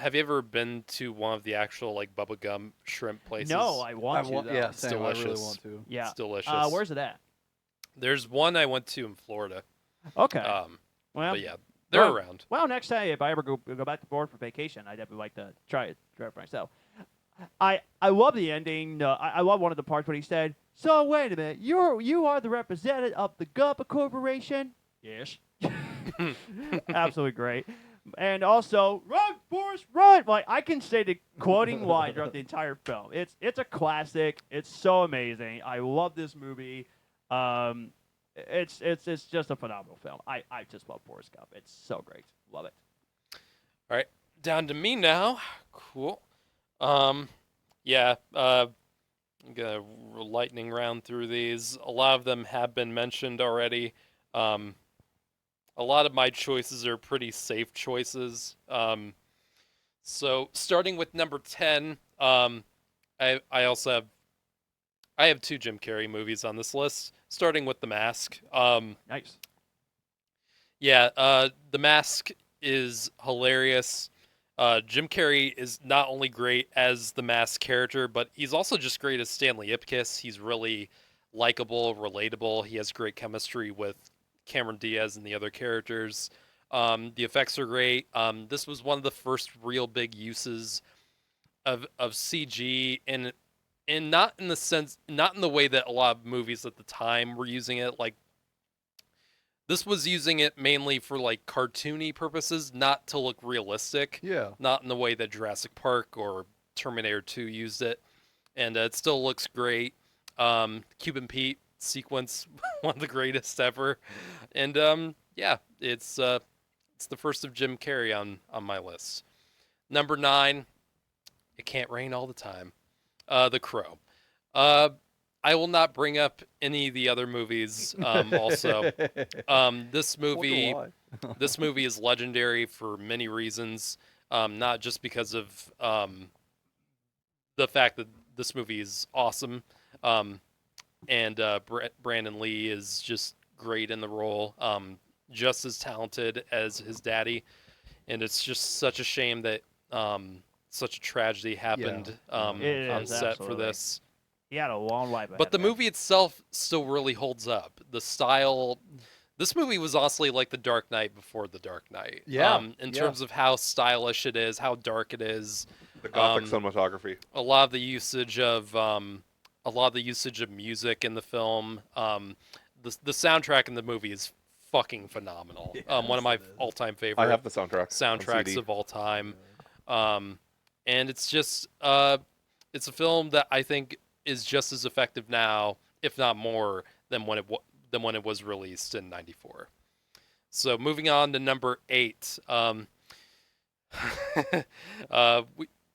S2: ever been to one of the actual like bubblegum shrimp places?
S3: No, I want to. Though.
S5: Yeah,
S2: It's
S5: same. I really
S2: delicious.
S5: want to.
S3: Yeah.
S2: It's delicious.
S3: Where's it at?
S2: There's one I went to in Florida.
S3: Okay.
S2: But yeah, they're
S3: well-
S2: around.
S3: Well, next time if I ever go back to Florida for vacation, I'd definitely like to try it for myself. I love the ending. I love one of the parts when he said, "So wait a minute, you are the representative of the Guppa Corporation?" Yes. Absolutely great. And also, run, Forrest, run! Like I can say the quoting line throughout the entire film. It's a classic. It's so amazing. I love this movie. It's just a phenomenal film. I just love Forrest Gump. It's so great. Love it.
S2: All right, down to me now. Cool. Yeah. I'm gonna lightning round through these. A lot of them have been mentioned already. A lot of my choices are pretty safe choices. So starting with number 10, I also have two Jim Carrey movies on this list. Starting with The Mask.
S3: Nice.
S2: Yeah, The Mask is hilarious. Jim Carrey is not only great as the Mask character, but he's also just great as Stanley Ipkiss. He's really likable, relatable. He has great chemistry with Cameron Diaz and the other characters. The effects are great. This was one of the first real big uses of CG, and not in the way that a lot of movies at the time were using it. Like, this was using it mainly for like cartoony purposes, not to look realistic.
S5: Yeah.
S2: Not in the way that Jurassic Park or Terminator 2 used it. And it still looks great. Cuban Pete sequence, one of the greatest ever. And yeah, it's the first of Jim Carrey on my list. Number 9, It Can't Rain All the Time. The Crow. I will not bring up any of the other movies. Also, this movie is legendary for many reasons. Not just because of the fact that this movie is awesome, and Brandon Lee is just great in the role, just as talented as his daddy, and it's just such a shame that such a tragedy happened on set for this.
S3: He had a long life ahead
S2: But the
S3: of him.
S2: movie itself still really holds up. The style. This movie was honestly like The Dark Knight before The Dark Knight.
S5: Yeah,
S2: In terms of how stylish it is, how dark it is.
S1: The gothic cinematography.
S2: A lot of the usage of music in the film. The soundtrack in the movie is fucking phenomenal. One of my all-time favorite.
S1: I have the soundtrack. on
S2: Soundtracks
S1: CD.
S2: of all time. And it's just it's a film that I think is just as effective now, if not more, than when it was released in '94. So moving on to number 8.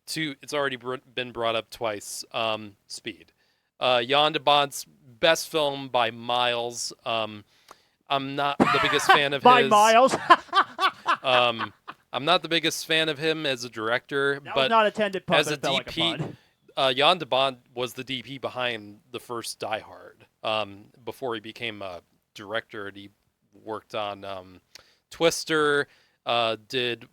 S2: It's already been brought up twice. Speed. Jan de Bont's best film by miles. I'm not the biggest fan of
S3: By
S2: his.
S3: miles.
S2: I'm not the biggest fan of him as a director,
S3: That
S2: but
S3: was not intended pun,
S2: as
S3: but
S2: a
S3: it felt like a
S2: DP,
S3: pun.
S2: Jan de Bont was the DP behind the first Die Hard. Before he became a director, and he worked on Twister, did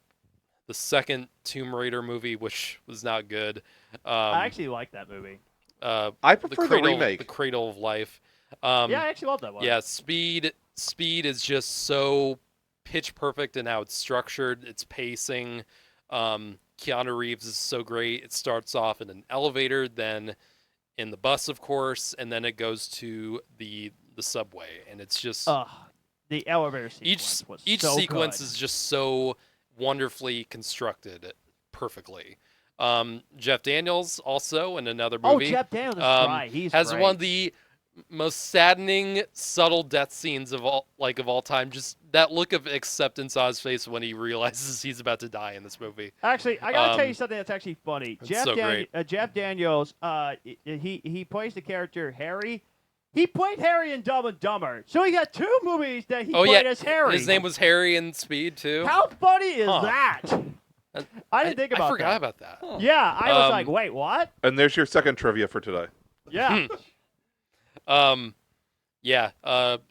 S2: the second Tomb Raider movie, which was not good.
S3: I actually like that movie.
S1: I prefer the remake.
S2: The Cradle of Life.
S3: Yeah, I actually love that one.
S2: Yeah, Speed is just so pitch perfect in how it's structured, its pacing. Keanu Reeves is so great. It starts off in an elevator, then in the bus, of course, and then it goes to the subway, and it's just
S3: The elevator sequence was
S2: each
S3: so
S2: sequence
S3: good.
S2: is just so wonderfully constructed perfectly. Jeff Daniels also in another movie.
S3: Oh, Jeff Daniels is right. He's
S2: has
S3: great.
S2: one of the most saddening, subtle death scenes of all time. Just that look of acceptance on his face when he realizes he's about to die in this movie.
S3: Actually, I gotta tell you something that's actually funny.
S2: It's so great.
S3: Jeff Daniels, he plays the character Harry. He played Harry in Dumb and Dumber, so he got 2 movies that he played as Harry.
S2: His name was Harry in Speed too.
S3: How funny is that? I didn't think about
S2: I forgot
S3: that.
S2: about that.
S5: Huh.
S3: Yeah, I was like, wait, what?
S1: And there's your second trivia for today.
S3: Yeah.
S2: Yeah,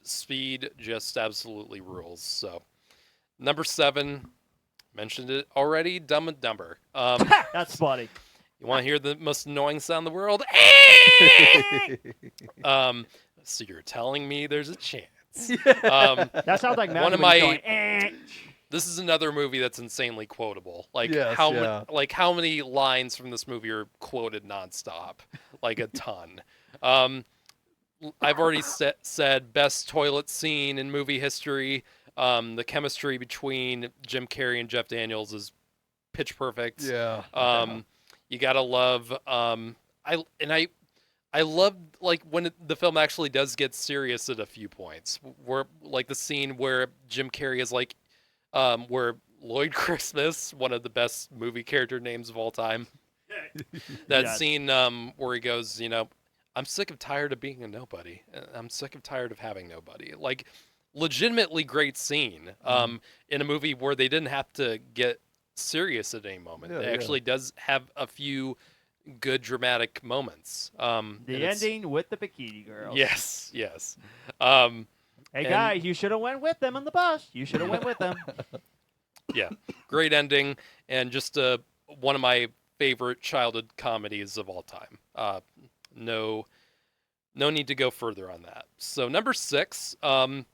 S2: Speed just absolutely rules. So, number 7, mentioned it already, Dumb and Dumber.
S3: That's funny.
S2: You want to hear the most annoying sound in the world? So you're telling me there's a chance.
S3: That sounds like
S2: One of
S3: Matthew when
S2: my-
S3: he's going, eh.
S2: This is another movie that's insanely quotable. Like
S5: Yes,
S2: how
S5: yeah.
S2: how many lines from this movie are quoted nonstop? Like a ton. I've already said best toilet scene in movie history. The chemistry between Jim Carrey and Jeff Daniels is pitch perfect.
S5: Yeah.
S2: You gotta love. I I love like when the film actually does get serious at a few points. Where like the scene where Jim Carrey is like, where Lloyd Christmas, one of the best movie character names of all time. That
S3: Yes.
S2: scene where he goes, I'm sick and tired of being a nobody. I'm sick and tired of having nobody. Like, legitimately great scene in a movie where they didn't have to get serious at any moment.
S5: Yeah,
S2: It
S5: yeah.
S2: actually does have a few good dramatic moments.
S3: The
S2: and it's-
S3: ending with the bikini girls.
S2: Yes.
S3: Hey
S2: and-
S3: guys, you should have went with them on the bus. You should have went with them.
S2: Yeah, great ending, and just one of my favorite childhood comedies of all time. No need to go further on that. So number 6, one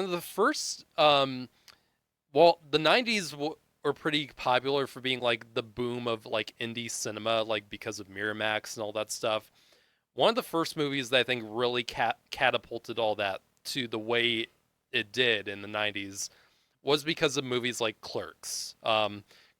S2: of the first, the 90s were pretty popular for being like the boom of like indie cinema, like because of Miramax and all that stuff. One of the first movies that I think really catapulted all that to the way it did in the 90s was because of movies like Clerks.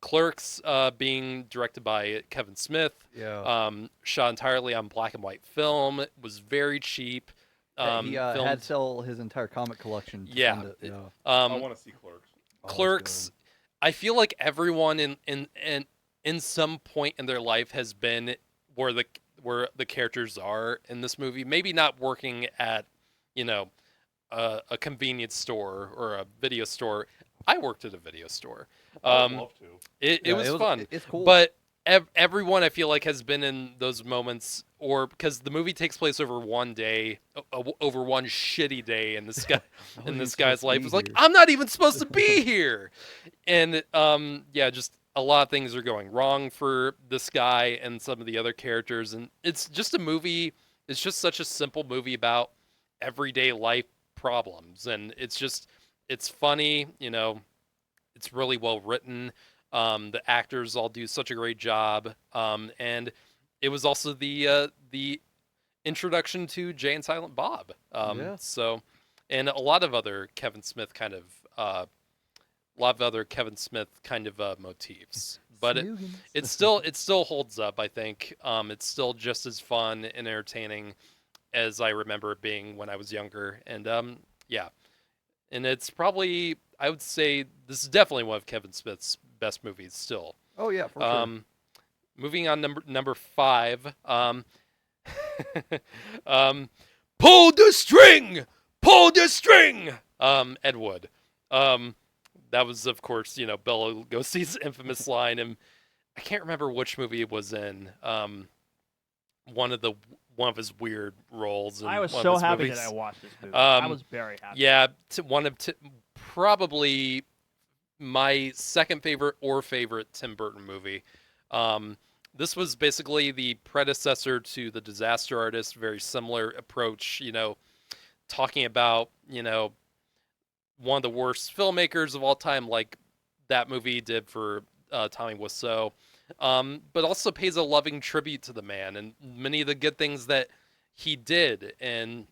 S2: Clerks being directed by Kevin Smith,
S5: Yeah.
S2: shot entirely on black and white film. It was very cheap.
S5: He had
S2: filmed-
S5: to sell his entire comic collection. To
S2: Yeah.
S5: fund it. Yeah.
S1: I want to see Clerks.
S5: Oh, it's
S2: Clerks, I feel like everyone in some point in their life has been where the characters are in this movie. Maybe not working at, a convenience store or a video store. I worked at a video store.
S1: I would love to.
S2: It
S5: Yeah,
S2: was fun.
S5: It's cool.
S2: But everyone, I feel like, has been in those moments, or because the movie takes place over one day, over one shitty day in this guy
S5: I
S2: in
S5: wasn't
S2: this
S5: even
S2: guy's
S5: supposed to
S2: life.
S5: be
S2: It's like,
S5: here.
S2: I'm not even supposed to be here, and just a lot of things are going wrong for this guy and some of the other characters, and it's just a movie. It's just such a simple movie about everyday life problems, and it's funny. It's really well written. The actors all do such a great job, and it was also the introduction to Jay and Silent Bob.
S5: Yeah.
S2: So, and a lot of other Kevin Smith kind of motifs. But it still holds up. I think it's still just as fun and entertaining as I remember it being when I was younger. And yeah, and it's probably, I would say this is definitely one of Kevin Smith's best movies still.
S5: Oh yeah, for sure.
S2: Moving on, number 5. Pull the string, Ed Wood. That was, of course, Bela Lugosi's infamous line, and I can't remember which movie it was in. One of his weird roles. In
S3: I was
S2: one of
S3: so
S2: his
S3: happy
S2: movies.
S3: that I watched this movie. I was very happy.
S2: Yeah, probably my second favorite or favorite Tim Burton movie. This was basically the predecessor to The Disaster Artist, very similar approach, talking about, one of the worst filmmakers of all time, like that movie did for Tommy Wiseau, but also pays a loving tribute to the man and many of the good things that he did and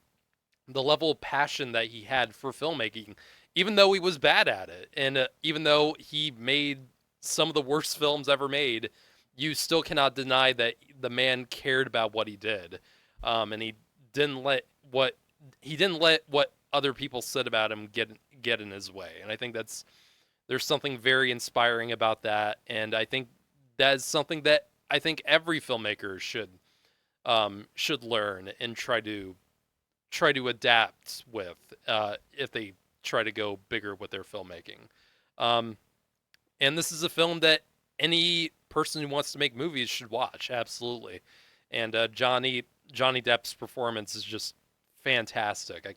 S2: the level of passion that he had for filmmaking, even though he was bad at it. And even though he made some of the worst films ever made, you still cannot deny that the man cared about what he did. And he didn't let what other people said about him get in his way. And I think there's something very inspiring about that. And I think that is something that I think every filmmaker should learn and try to adapt with if they try to go bigger with their filmmaking. And this is a film that any person who wants to make movies should watch, absolutely. And Johnny Depp's performance is just fantastic. I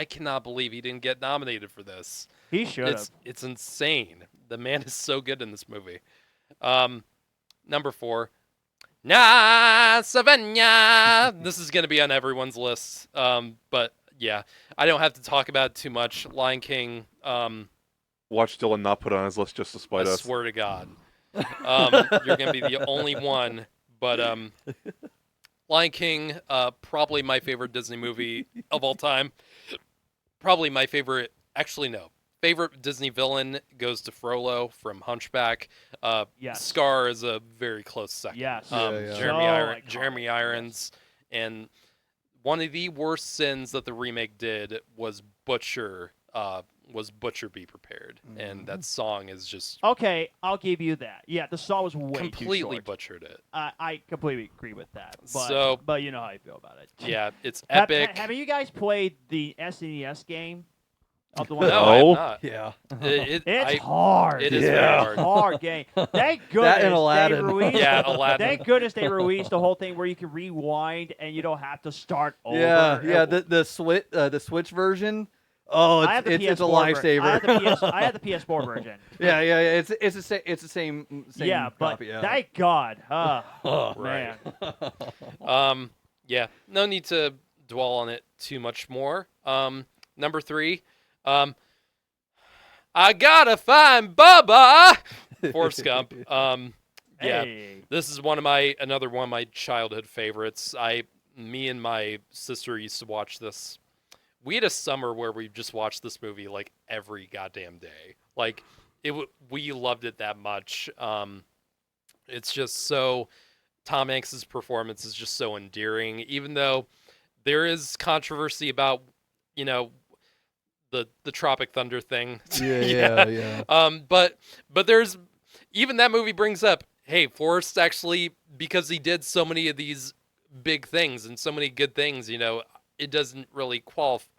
S2: cannot believe he didn't get nominated for this.
S3: He should have.
S2: It's insane. The man is so good in this movie. Number 4, Savannah. This is going to be on everyone's list. But yeah, I don't have to talk about it too much. Lion King.
S1: Watch Dyllan not put it on his list just to
S2: I
S1: spite us.
S2: swear to God. You're going to be the only one. But Lion King, probably my favorite Disney movie of all time. Probably my favorite. Actually, no. Favorite Disney villain goes to Frollo from Hunchback.
S3: Yes.
S2: Scar is a very close second.
S3: Yes.
S5: Yeah.
S2: Jeremy,
S3: So
S2: Iron,
S3: iconic.
S2: Jeremy Irons And one of the worst sins that the remake did was Butcher Be Prepared. And that song is just
S3: Okay, I'll give you that. Yeah, the song was way too
S2: completely
S3: short.
S2: butchered it.
S3: I completely agree with that. But,
S2: So-
S3: but you know how I feel about it.
S2: Yeah, it's
S3: Have,
S2: epic.
S3: have you guys played the SNES game? Of the one
S2: No,
S1: No.
S2: I have not.
S5: Yeah.
S3: It's hard.
S2: It is
S1: Yeah.
S2: very hard.
S3: Hard game. Thank goodness
S5: That and
S3: they
S5: Aladdin.
S3: released.
S2: Yeah, Aladdin.
S3: Thank goodness they released the whole thing where you can rewind and you don't have to start over.
S5: Yeah. The Switch version. Oh,
S3: I have the
S5: it's a
S3: PS4
S5: lifesaver.
S3: I have the PS4 version.
S5: yeah. It's the same.
S3: Yeah, but
S5: copy, yeah.
S3: thank God.
S5: Oh,
S3: Man.
S2: Yeah, no need to dwell on it too much more. Number 3, I gotta find Bubba. Forrest Gump. Yeah,
S3: Hey.
S2: this is another one of my childhood favorites. Me and my sister used to watch this. We had a summer where we just watched this movie like every goddamn day. Like we loved it that much. It's just so Tom Hanks's performance is just so endearing, even though there is controversy about, you know, the Tropic Thunder thing.
S5: Yeah.
S2: But there's even that movie brings up, hey, Forrest actually, because he did so many of these big things and so many good things, you know, it doesn't really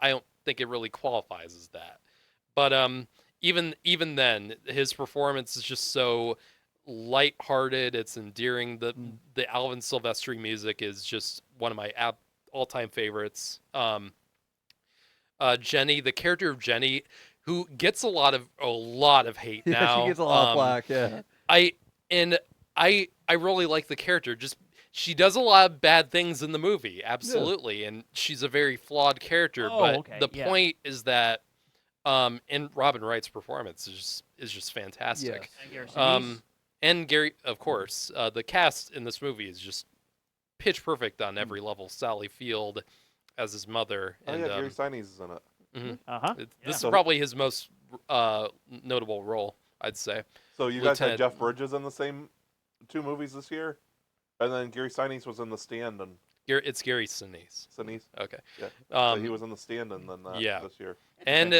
S2: I don't think it really qualifies as that. But even then, his performance is just so lighthearted. It's endearing. The Alvin Silvestri music is just one of my all-time favorites. Jenny, the character of Jenny, who gets a lot of hate
S5: Yeah,
S2: now.
S5: she gets a lot of flack. Yeah.
S2: I really like the character. Just she does a lot of bad things in the movie, absolutely, and she's a very flawed character.
S3: Oh,
S2: but
S3: okay,
S2: the
S3: yeah.
S2: point is that, and Robin Wright's performance is just fantastic.
S5: Yes.
S2: And Gary, of course, the cast in this movie is just pitch perfect on every level. Sally Field as his mother,
S1: Oh
S2: and
S1: yeah, Gary Sinise is in it.
S3: Uh-huh.
S2: this is
S1: Yeah.
S2: probably his most notable role, I'd say.
S1: So you guys had
S2: Lieutenant-
S1: Jeff Bridges in the same 2 movies this year, and then Gary Sinise was in The Stand and
S2: It's Gary Sinise.
S1: Sinise.
S2: Okay.
S1: Yeah. So he
S2: Um,
S1: was in The Stand and then
S2: yeah.
S1: this year.
S2: and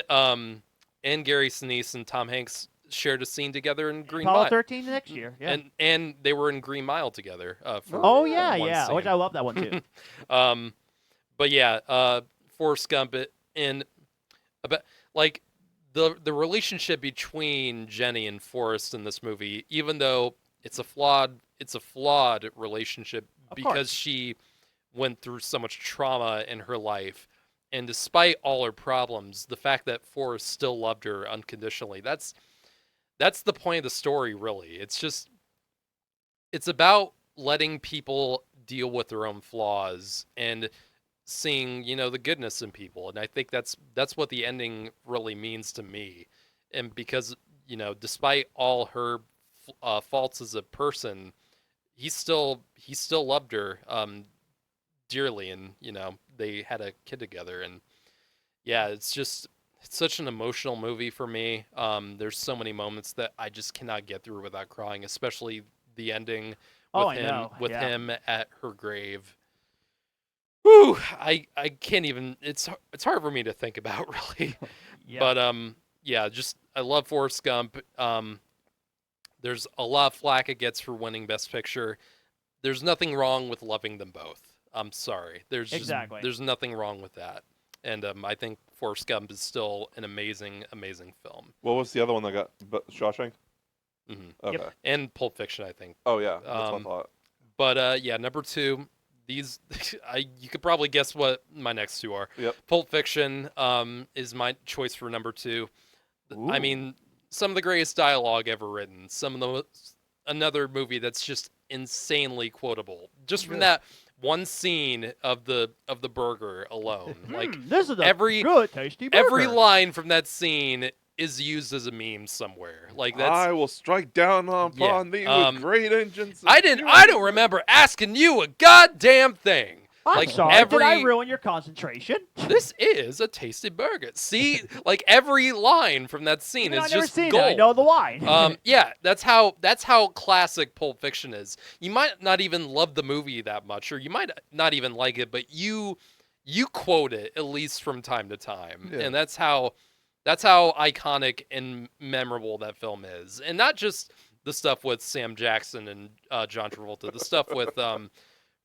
S2: Gary Sinise and Tom Hanks shared a scene together in Green
S3: Apollo
S2: Mile.
S3: 13 next year. Yeah.
S2: And they were in Green Mile together. For
S3: Oh yeah,
S2: one
S3: yeah.
S2: scene.
S3: Which I love that one too.
S2: But yeah, Forrest Gump and about like the relationship between Jenny and Forrest in this movie, even though it's a flawed relationship
S3: Of
S2: because
S3: course.
S2: she went through so much trauma in her life, and despite all her problems, the fact that Forrest still loved her unconditionally, that's the point of the story, really. It's about letting people deal with their own flaws and seeing, you know, the goodness in people. And I think that's what the ending really means to me. And because, you know, despite all her faults as a person, he still loved her dearly, and, you know, they had a kid together. And yeah, it's such an emotional movie for me. There's so many moments that I just cannot get through without crying, especially the ending with
S3: Oh, I know. Yeah.
S2: him at her grave. Whew, I can't even. It's hard for me to think about, really.
S3: Yeah.
S2: But yeah, just I love Forrest Gump. There's a lot of flack it gets for winning Best Picture. There's nothing wrong with loving them both. I'm sorry.
S3: Exactly.
S2: There's nothing wrong with that. And I think Forrest Gump is still an amazing, amazing film.
S1: What was the other one that got Shawshank?
S2: hmm
S1: Okay.
S2: And Pulp Fiction, I think.
S1: Oh yeah, that's what I thought.
S2: But yeah, number 2. These you could probably guess what my next 2 are.
S1: Yep.
S2: Pulp Fiction is my choice for number 2. I
S3: Ooh.
S2: mean, some of the greatest dialogue ever written. Another movie that's just insanely quotable. Just from that one scene of the burger alone. Like
S3: this is a
S2: every-
S3: good, tasty burger.
S2: every line from that scene is used as a meme somewhere. Like that's
S1: I will strike down upon thee with great engines.
S2: I don't remember asking you a goddamn thing.
S3: I'm
S2: Like,
S3: sorry, did I
S2: every-
S3: ruin your concentration?
S2: This is a tasty burger. See, like every line from that scene
S3: Even
S2: is
S3: I've never
S2: just
S3: seen
S2: gold.
S3: it. I know the line.
S2: Yeah, that's how classic Pulp Fiction is. You might not even love the movie that much, or you might not even like it, but you quote it at least from time to time,
S5: Yeah.
S2: and that's how iconic and memorable that film is. And not just the stuff with Sam Jackson and John Travolta, the stuff with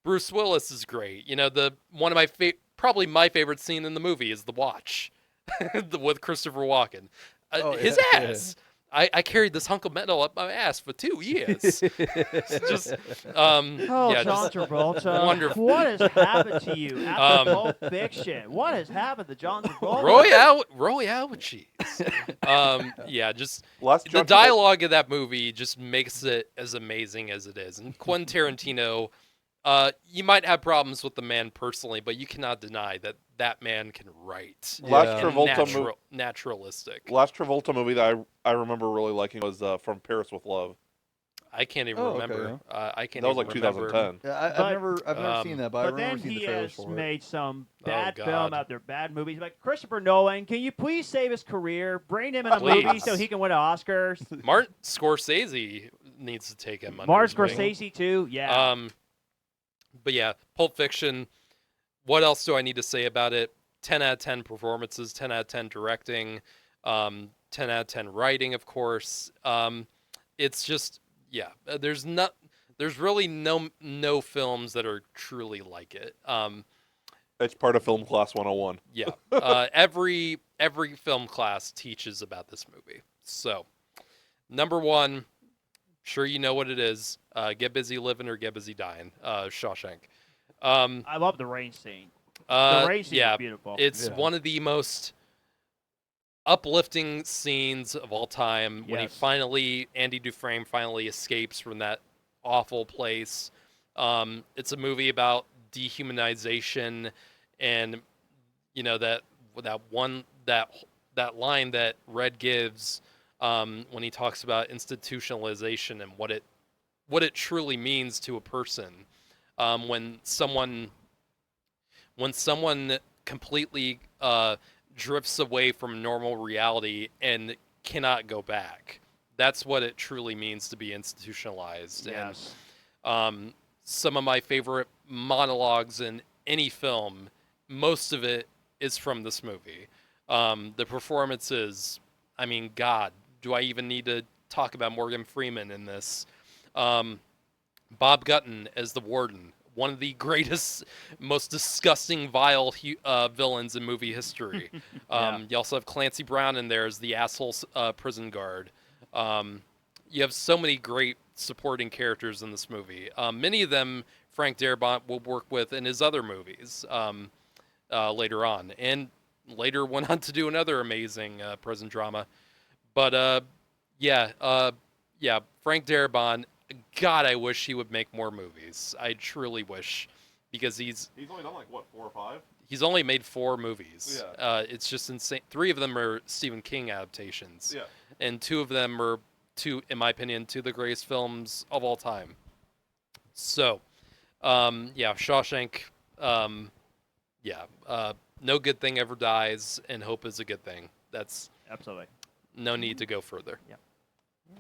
S2: Bruce Willis is great. You know, one of my probably my favorite scene in the movie is the watch with Christopher Walken. His
S5: yeah.
S2: ass. I carried this hunk of metal up my ass for 2 years. It's just,
S3: Oh,
S2: yeah,
S3: John
S2: just
S3: Travolta.
S2: wonderful.
S3: What has happened to you after Pulp Fiction? What has happened to John Travolta?
S2: Royale with cheese. Yeah, just
S1: Last
S2: the
S1: John Travolta-
S2: dialogue of that movie just makes it as amazing as it is. And Quentin Tarantino, you might have problems with the man personally, but you cannot deny that that man can write.
S1: Last
S5: Yeah.
S2: And
S1: Travolta
S2: naturalistic.
S1: Last Travolta movie that I remember really liking was From Paris with Love.
S2: I can't even
S5: Oh, okay,
S2: remember. I can't
S1: That was
S2: even
S1: like
S2: remember.
S1: 2010.
S5: Yeah, I've
S3: But-
S5: never seen that, but I
S3: But
S5: remember
S3: then
S5: seeing
S3: he
S5: the trailers
S3: has
S5: for it.
S3: made some
S2: Oh,
S3: bad
S2: God.
S3: film after bad movies. Like Christopher Nolan, can you please save his career? Bring him in a
S2: Please.
S3: movie so he can win Oscars.
S2: Martin Scorsese needs to take him under
S3: Martin
S2: his wing.
S3: Scorsese too. Yeah.
S2: But yeah, Pulp Fiction. What else do I need to say about it? 10 out of 10 performances, 10 out of 10 directing, 10 out of 10 writing, of course. It's just, yeah, there's really no films that are truly like it.
S1: It's part of Film Class 101.
S2: Yeah, every film class teaches about this movie. So, number one, sure you know what it is. Get busy living or get busy dying. Shawshank.
S3: I love the rain scene. The
S2: Uh,
S3: rain scene
S2: yeah,
S3: is beautiful.
S2: it's
S5: Yeah.
S2: one of the most uplifting scenes of all time when
S3: Yes.
S2: Andy Dufresne finally escapes from that awful place. It's a movie about dehumanization, and you know that line that Red gives when he talks about institutionalization and what it truly means to a person when someone completely drifts away from normal reality and cannot go back. That's what it truly means to be institutionalized.
S3: Yes.
S2: And some of my favorite monologues in any film, most of it is from this movie. The performances, I mean, God, do I even need to talk about Morgan Freeman in this? Bob Gutton as the warden, one of the greatest, most disgusting, vile villains in movie history.
S3: Yeah.
S2: You also have Clancy Brown in there as the asshole prison guard. You have so many great supporting characters in this movie. Many of them Frank Darabont will work with in his other movies later on, and later went on to do another amazing prison drama. But yeah, Frank Darabont. God, I wish he would make more movies. I truly wish, because he's
S1: only done like, what, 4 or 5?
S2: he's only made 4 movies.
S1: Yeah.
S2: It's just insane. 3 of them are Stephen King adaptations,
S1: Yeah.
S2: and 2 of them are in my opinion, 2 of the greatest films of all time. So, yeah, Shawshank. No good thing ever dies, and hope is a good thing. That's
S3: Absolutely.
S2: no need to go further.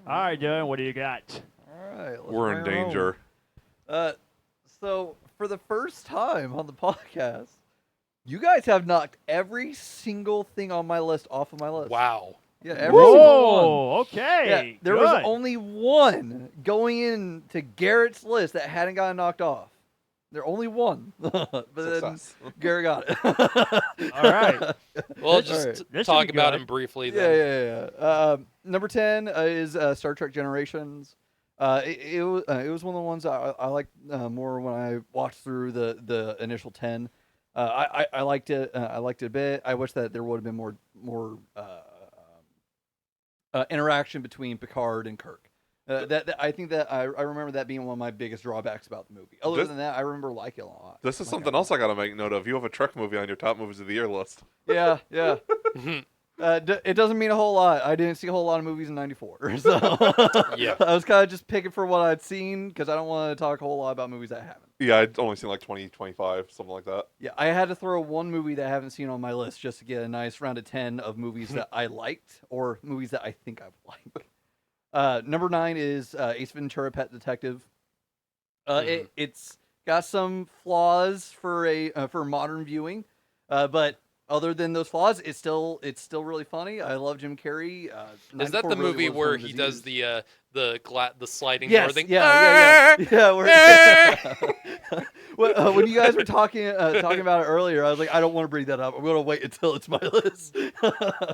S3: All right, Dylan, what do you got?
S5: All right, let's
S1: We're in
S5: bring her home.
S1: danger.
S5: So for the first time on the podcast, you guys have knocked every single thing on my list off of my list.
S2: Wow.
S5: Yeah, every single one.
S3: Whoa, okay.
S5: Yeah, there was
S3: good.
S5: only one going into Garrett's list that hadn't gotten knocked off. There only one, but then
S1: Success.
S5: Garrett got it.
S3: All right.
S2: Well,
S5: This-
S2: just
S5: all right.
S3: This
S2: talk
S3: should be
S2: about
S3: good.
S2: him briefly.
S5: Yeah,
S2: Then.
S5: yeah. Number 10 is Star Trek Generations. It was one of the ones I liked more when I watched through the initial 10. I liked it. I liked it a bit. I wish that there would have been more interaction between Picard and Kirk. I think that I remember that being one of my biggest drawbacks about the movie. Other
S1: This-
S5: than that, I remember liking it a lot.
S1: This is
S5: Like,
S1: something else I got to make note of. You have a Trek movie on your top movies of the year list.
S5: Yeah, yeah. It doesn't mean a whole lot. I didn't see a whole lot of movies in '94, so
S2: Yeah.
S5: I was kind of just picking for what I'd seen because I don't want to talk a whole lot about movies I haven't.
S1: Yeah, I'd only seen like 20, 25, something like that.
S5: Yeah, I had to throw one movie that I haven't seen on my list just to get a nice round of 10 of movies that I liked or movies that I think I would like. Number 9 is Ace Ventura: Pet Detective. It's got some flaws for modern viewing, but other than those flaws, it's still really funny. I love Jim Carrey.
S2: Is that
S5: 94
S2: the
S5: really
S2: movie
S5: was
S2: where
S5: one of
S2: he
S5: his
S2: does
S5: years.
S2: the sliding door
S5: Yes,
S2: thing?
S5: yeah. When you guys were talking about it earlier, I was like, I don't want to bring that up. I'm gonna wait until it's my list.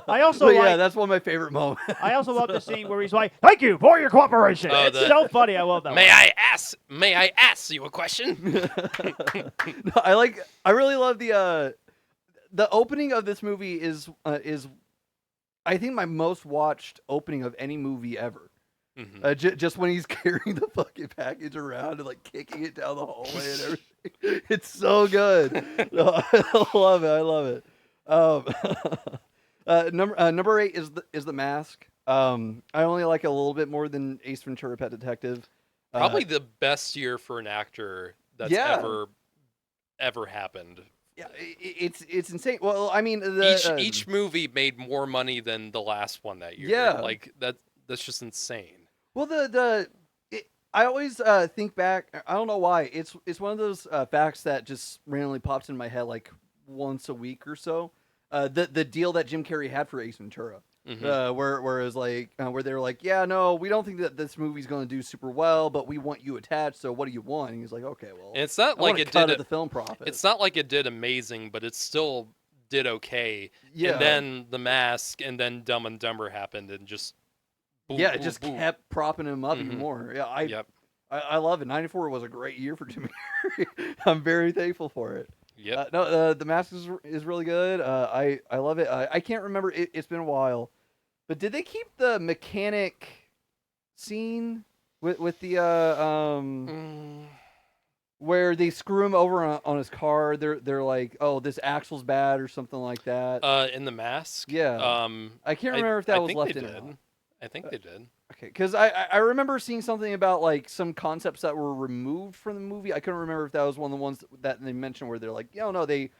S3: I also
S5: But yeah,
S3: like-
S5: that's one of my favorite moments.
S3: I also love the scene where he's like, "Thank you for your cooperation."
S2: Oh,
S3: It's
S2: the-
S3: so funny. I love that.
S2: May
S3: one.
S2: I ask you a question?
S5: No, I really love the opening of this movie is I think my most watched opening of any movie ever.
S2: Mhm.
S5: Just when he's carrying the fucking package around and like kicking it down the hallway and everything. It's so good. No, I love it. Number 8 is the Mask. I only like it a little bit more than Ace Ventura: Pet Detective.
S2: Probably the best year for an actor that's
S5: Yeah.
S2: ever happened.
S5: Yeah, it's insane. Well, I mean,
S2: Each movie made more money than the last one that year.
S5: Yeah.
S2: Like that's just insane.
S5: Well, I always think back. I don't know why. It's one of those facts that just randomly pops in my head like once a week or so. The deal that Jim Carrey had for Ace Ventura, where it was like where they were like, yeah, no, we don't think that this movie's going to do super well, but we want you attached. So what do you want? And he's like, okay, well,
S2: And it's not
S5: I
S2: like
S5: want a
S2: it
S5: cut
S2: did
S5: of the film profit.
S2: It's not like it did amazing, but it still did okay.
S5: Yeah.
S2: And then The Mask and then Dumb and Dumber happened and just boom,
S5: yeah, it
S2: boom,
S5: just
S2: boom.
S5: kept propping him up even
S2: Mhm.
S5: more. Yeah,
S2: Yep.
S5: I love it. '94 was a great year for Jim Carrey. I'm very thankful for it.
S2: Yep.
S5: No, the Mask is really good. I love it. I can't remember. It's been a while, but did they keep the mechanic scene with the where they screw him over on his car? They're like, oh, this axle's bad or something like that.
S2: In The Mask.
S5: Yeah. I can't remember if that
S2: I
S5: was
S2: think
S5: left
S2: they
S5: in. or
S2: did.
S5: not.
S2: I think they did.
S5: Okay, because I remember seeing something about like some concepts that were removed from the movie. I couldn't remember if that was one of the ones that they mentioned where they're like, no, they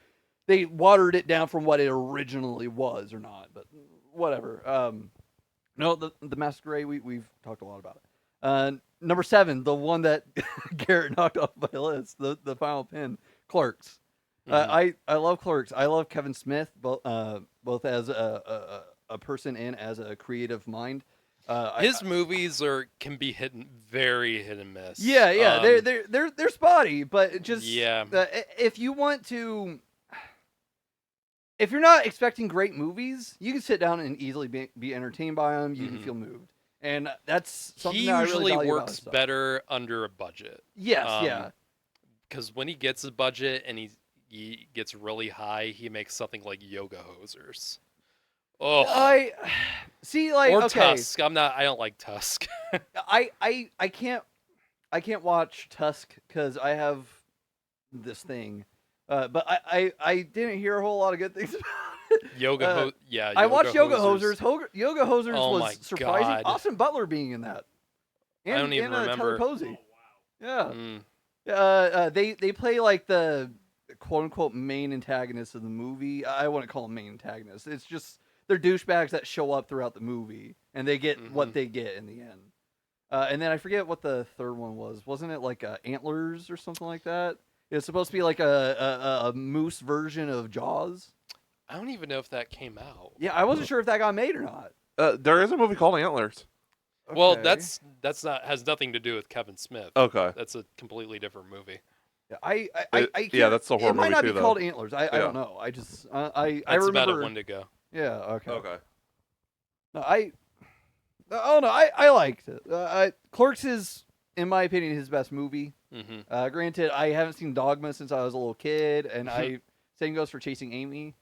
S5: watered it down from what it originally was or not. But whatever. No, the Masquerade, we've talked a lot about it. Number 7, the one that Garrett knocked off my list, the final pin, Clerks.
S2: Mhm.
S5: I love Clerks. I love Kevin Smith, both as a person and as a creative mind.
S2: His movies can be very hit and miss.
S5: Yeah, they're spotty, but it just
S2: Yeah.
S5: If you want to, if you're not expecting great movies, you can sit down and easily be entertained by them. You can
S2: Mhm.
S5: feel moved, and that's something
S2: He
S5: that I
S2: usually
S5: really value about
S2: works
S5: his stuff.
S2: better under a budget.
S5: Yes, yeah.
S2: Because when he gets a budget and he gets really high, he makes something like Yoga Hosers. Oh,
S5: I see, like
S2: or
S5: okay,
S2: Tusk. I don't like Tusk.
S5: I can't watch Tusk because I have this thing, but I didn't hear a whole lot of good things about it.
S2: Yeah.
S5: I watched Yoga
S2: Hosers.
S5: Hosers. Yoga Hosers
S2: Oh my
S5: was surprising.
S2: God.
S5: Austin Butler being in that. And,
S2: I don't even
S5: and,
S2: remember.
S5: Tyler Posey. Yeah.
S2: Mm.
S5: They play like the quote unquote main antagonists of the movie. I wouldn't call them main antagonists. It's just they're douchebags that show up throughout the movie and they get what they get in the end. And then I forget what the third one was. Wasn't it like Antlers or something like that? It's supposed to be like a moose version of Jaws.
S2: I don't even know if that came out.
S5: Yeah, I wasn't sure if that got made or not.
S1: There is a movie called Antlers.
S2: Well,
S5: Okay.
S2: that's not has nothing to do with Kevin Smith.
S1: Okay.
S2: That's a completely different movie.
S5: Yeah, I can't,
S1: Yeah, that's a horror
S5: It might
S1: movie
S5: not
S1: too,
S5: be
S1: though.
S5: called Antlers. I
S1: Yeah.
S5: don't know. I just I
S2: That's
S5: remember.
S2: about a Wendigo.
S5: Yeah. Okay.
S1: Okay.
S5: No, I liked it. Clerks is, in my opinion, his best movie.
S2: Mm-hmm.
S5: Granted, I haven't seen Dogma since I was a little kid, and same goes for Chasing Amy.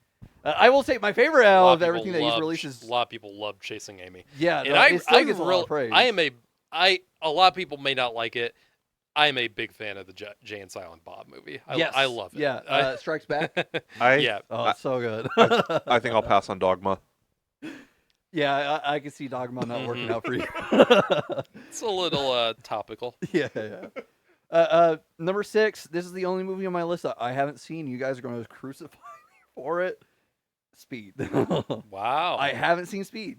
S5: I will say my favorite out of everything that he's released is
S2: A lot of people love Chasing Amy.
S5: yeah.
S2: And
S5: No, it still gets a lot of praise.
S2: a lot of people may not like it. I am a big fan of the Jay and Silent Bob movie.
S5: Yes.
S2: I love it.
S5: Yeah. Strikes Back.
S1: I
S2: Yeah.
S5: Oh, it's so good.
S1: I think I'll pass on Dogma.
S5: Yeah, I can see Dogma not working out for you.
S2: It's a little topical.
S5: Yeah. Number 6. This is the only movie on my list that I haven't seen. You guys are going to crucify me for it. Speed.
S2: Wow.
S5: I haven't seen Speed.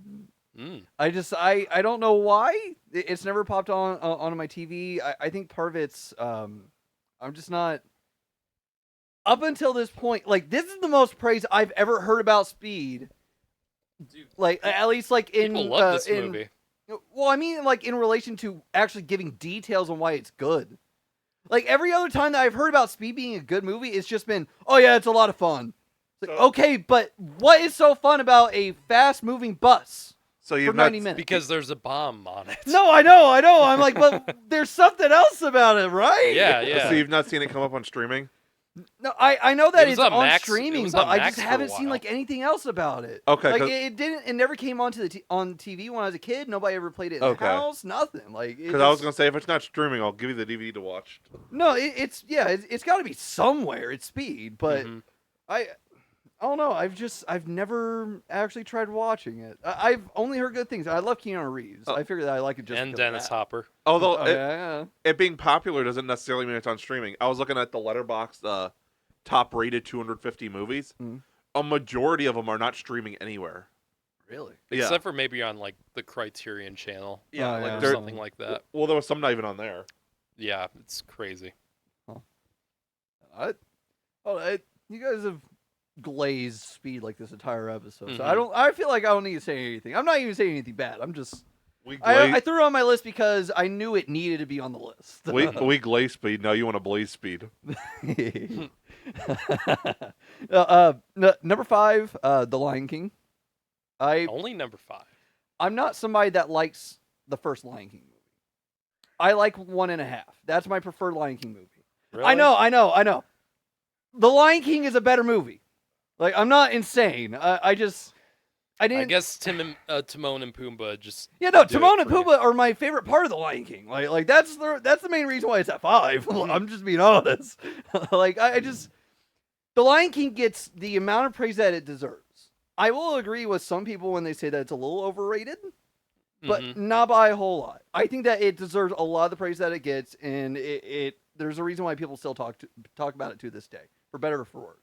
S2: Mm.
S5: I don't know why. It's never popped on my TV. I think part of it's I'm just not. Up until this point, like, this is the most praise I've ever heard about Speed.
S2: Dude,
S5: Like, at least like in
S2: people love this movie.
S5: Well, I mean, like, in relation to actually giving details on why it's good. Like, every other time that I've heard about Speed being a good movie, it's just been, oh yeah, it's a lot of fun. It's like, okay, but what is so fun about a fast-moving bus
S1: So
S5: for
S1: you've
S5: 90
S1: not
S5: minutes?
S2: Because there's a bomb on it.
S5: No, I know. I'm like, but there's something else about it, right?
S2: Yeah.
S1: So you've not seen it come up on streaming?
S5: No, I know that
S2: It was
S5: it's
S2: on
S5: on
S2: Max- it
S5: streaming,
S2: was
S5: but
S2: on
S5: I
S2: Max
S5: just
S2: for a
S5: haven't seen
S2: while.
S5: like anything else about it.
S1: Okay,
S5: Like
S1: 'cause-
S5: it never came onto on TV when I was a kid. Nobody ever played it in
S1: Okay.
S5: the house. Nothing. Like,
S1: Because I was gonna say if it's not streaming, I'll give you the DVD to watch.
S5: No, it's got to be somewhere. It's Speed, but
S2: Mhm.
S5: I don't know. I've never actually tried watching it. I've only heard good things. I love Keanu Reeves.
S1: Oh.
S5: I figured that I like it just
S2: And
S5: because of
S2: Dennis
S5: that.
S2: Hopper.
S1: Although
S5: Oh,
S1: it,
S5: yeah.
S1: it being popular doesn't necessarily mean it's on streaming. I was looking at the Letterboxd top rated 250 movies.
S5: Mhm.
S1: A majority of them are not streaming anywhere.
S5: Really?
S1: Yeah.
S2: Except for maybe on like the Criterion channel
S1: Yeah,
S5: Oh,
S1: like
S5: yeah.
S2: or
S1: they're-
S2: something like that.
S1: Well, there was some not even on there.
S2: Yeah, it's crazy.
S5: You guys have glazed Speed like this entire episode, so
S2: Mhm.
S5: I feel like I don't need to say anything. I'm not even saying anything bad. I'm just.
S1: We
S5: I
S1: glaze,
S5: threw it on my list because I knew it needed to be on the list.
S1: we glaze Speed. Now you want to blaze Speed.
S5: Number 5, The Lion King.
S2: Only number 5.
S5: I'm not somebody that likes the first Lion King movie. I like 1.5. That's my preferred Lion King movie.
S2: Really?
S5: I know. The Lion King is a better movie. Like, I'm not insane. I didn't.
S2: I guess Timon and Pumbaa just.
S5: Yeah, no,
S2: do it
S5: Timon and
S2: for you.
S5: Pumbaa are my favorite part of the Lion King. Like that's the main reason why it's at 5. I'm just being honest. Like I just, the Lion King gets the amount of praise that it deserves. I will agree with some people when they say that it's a little overrated, but
S2: Mhm.
S5: not by a whole lot. I think that it deserves a lot of the praise that it gets, and there's a reason why people still talk about it to this day, for better or for worse.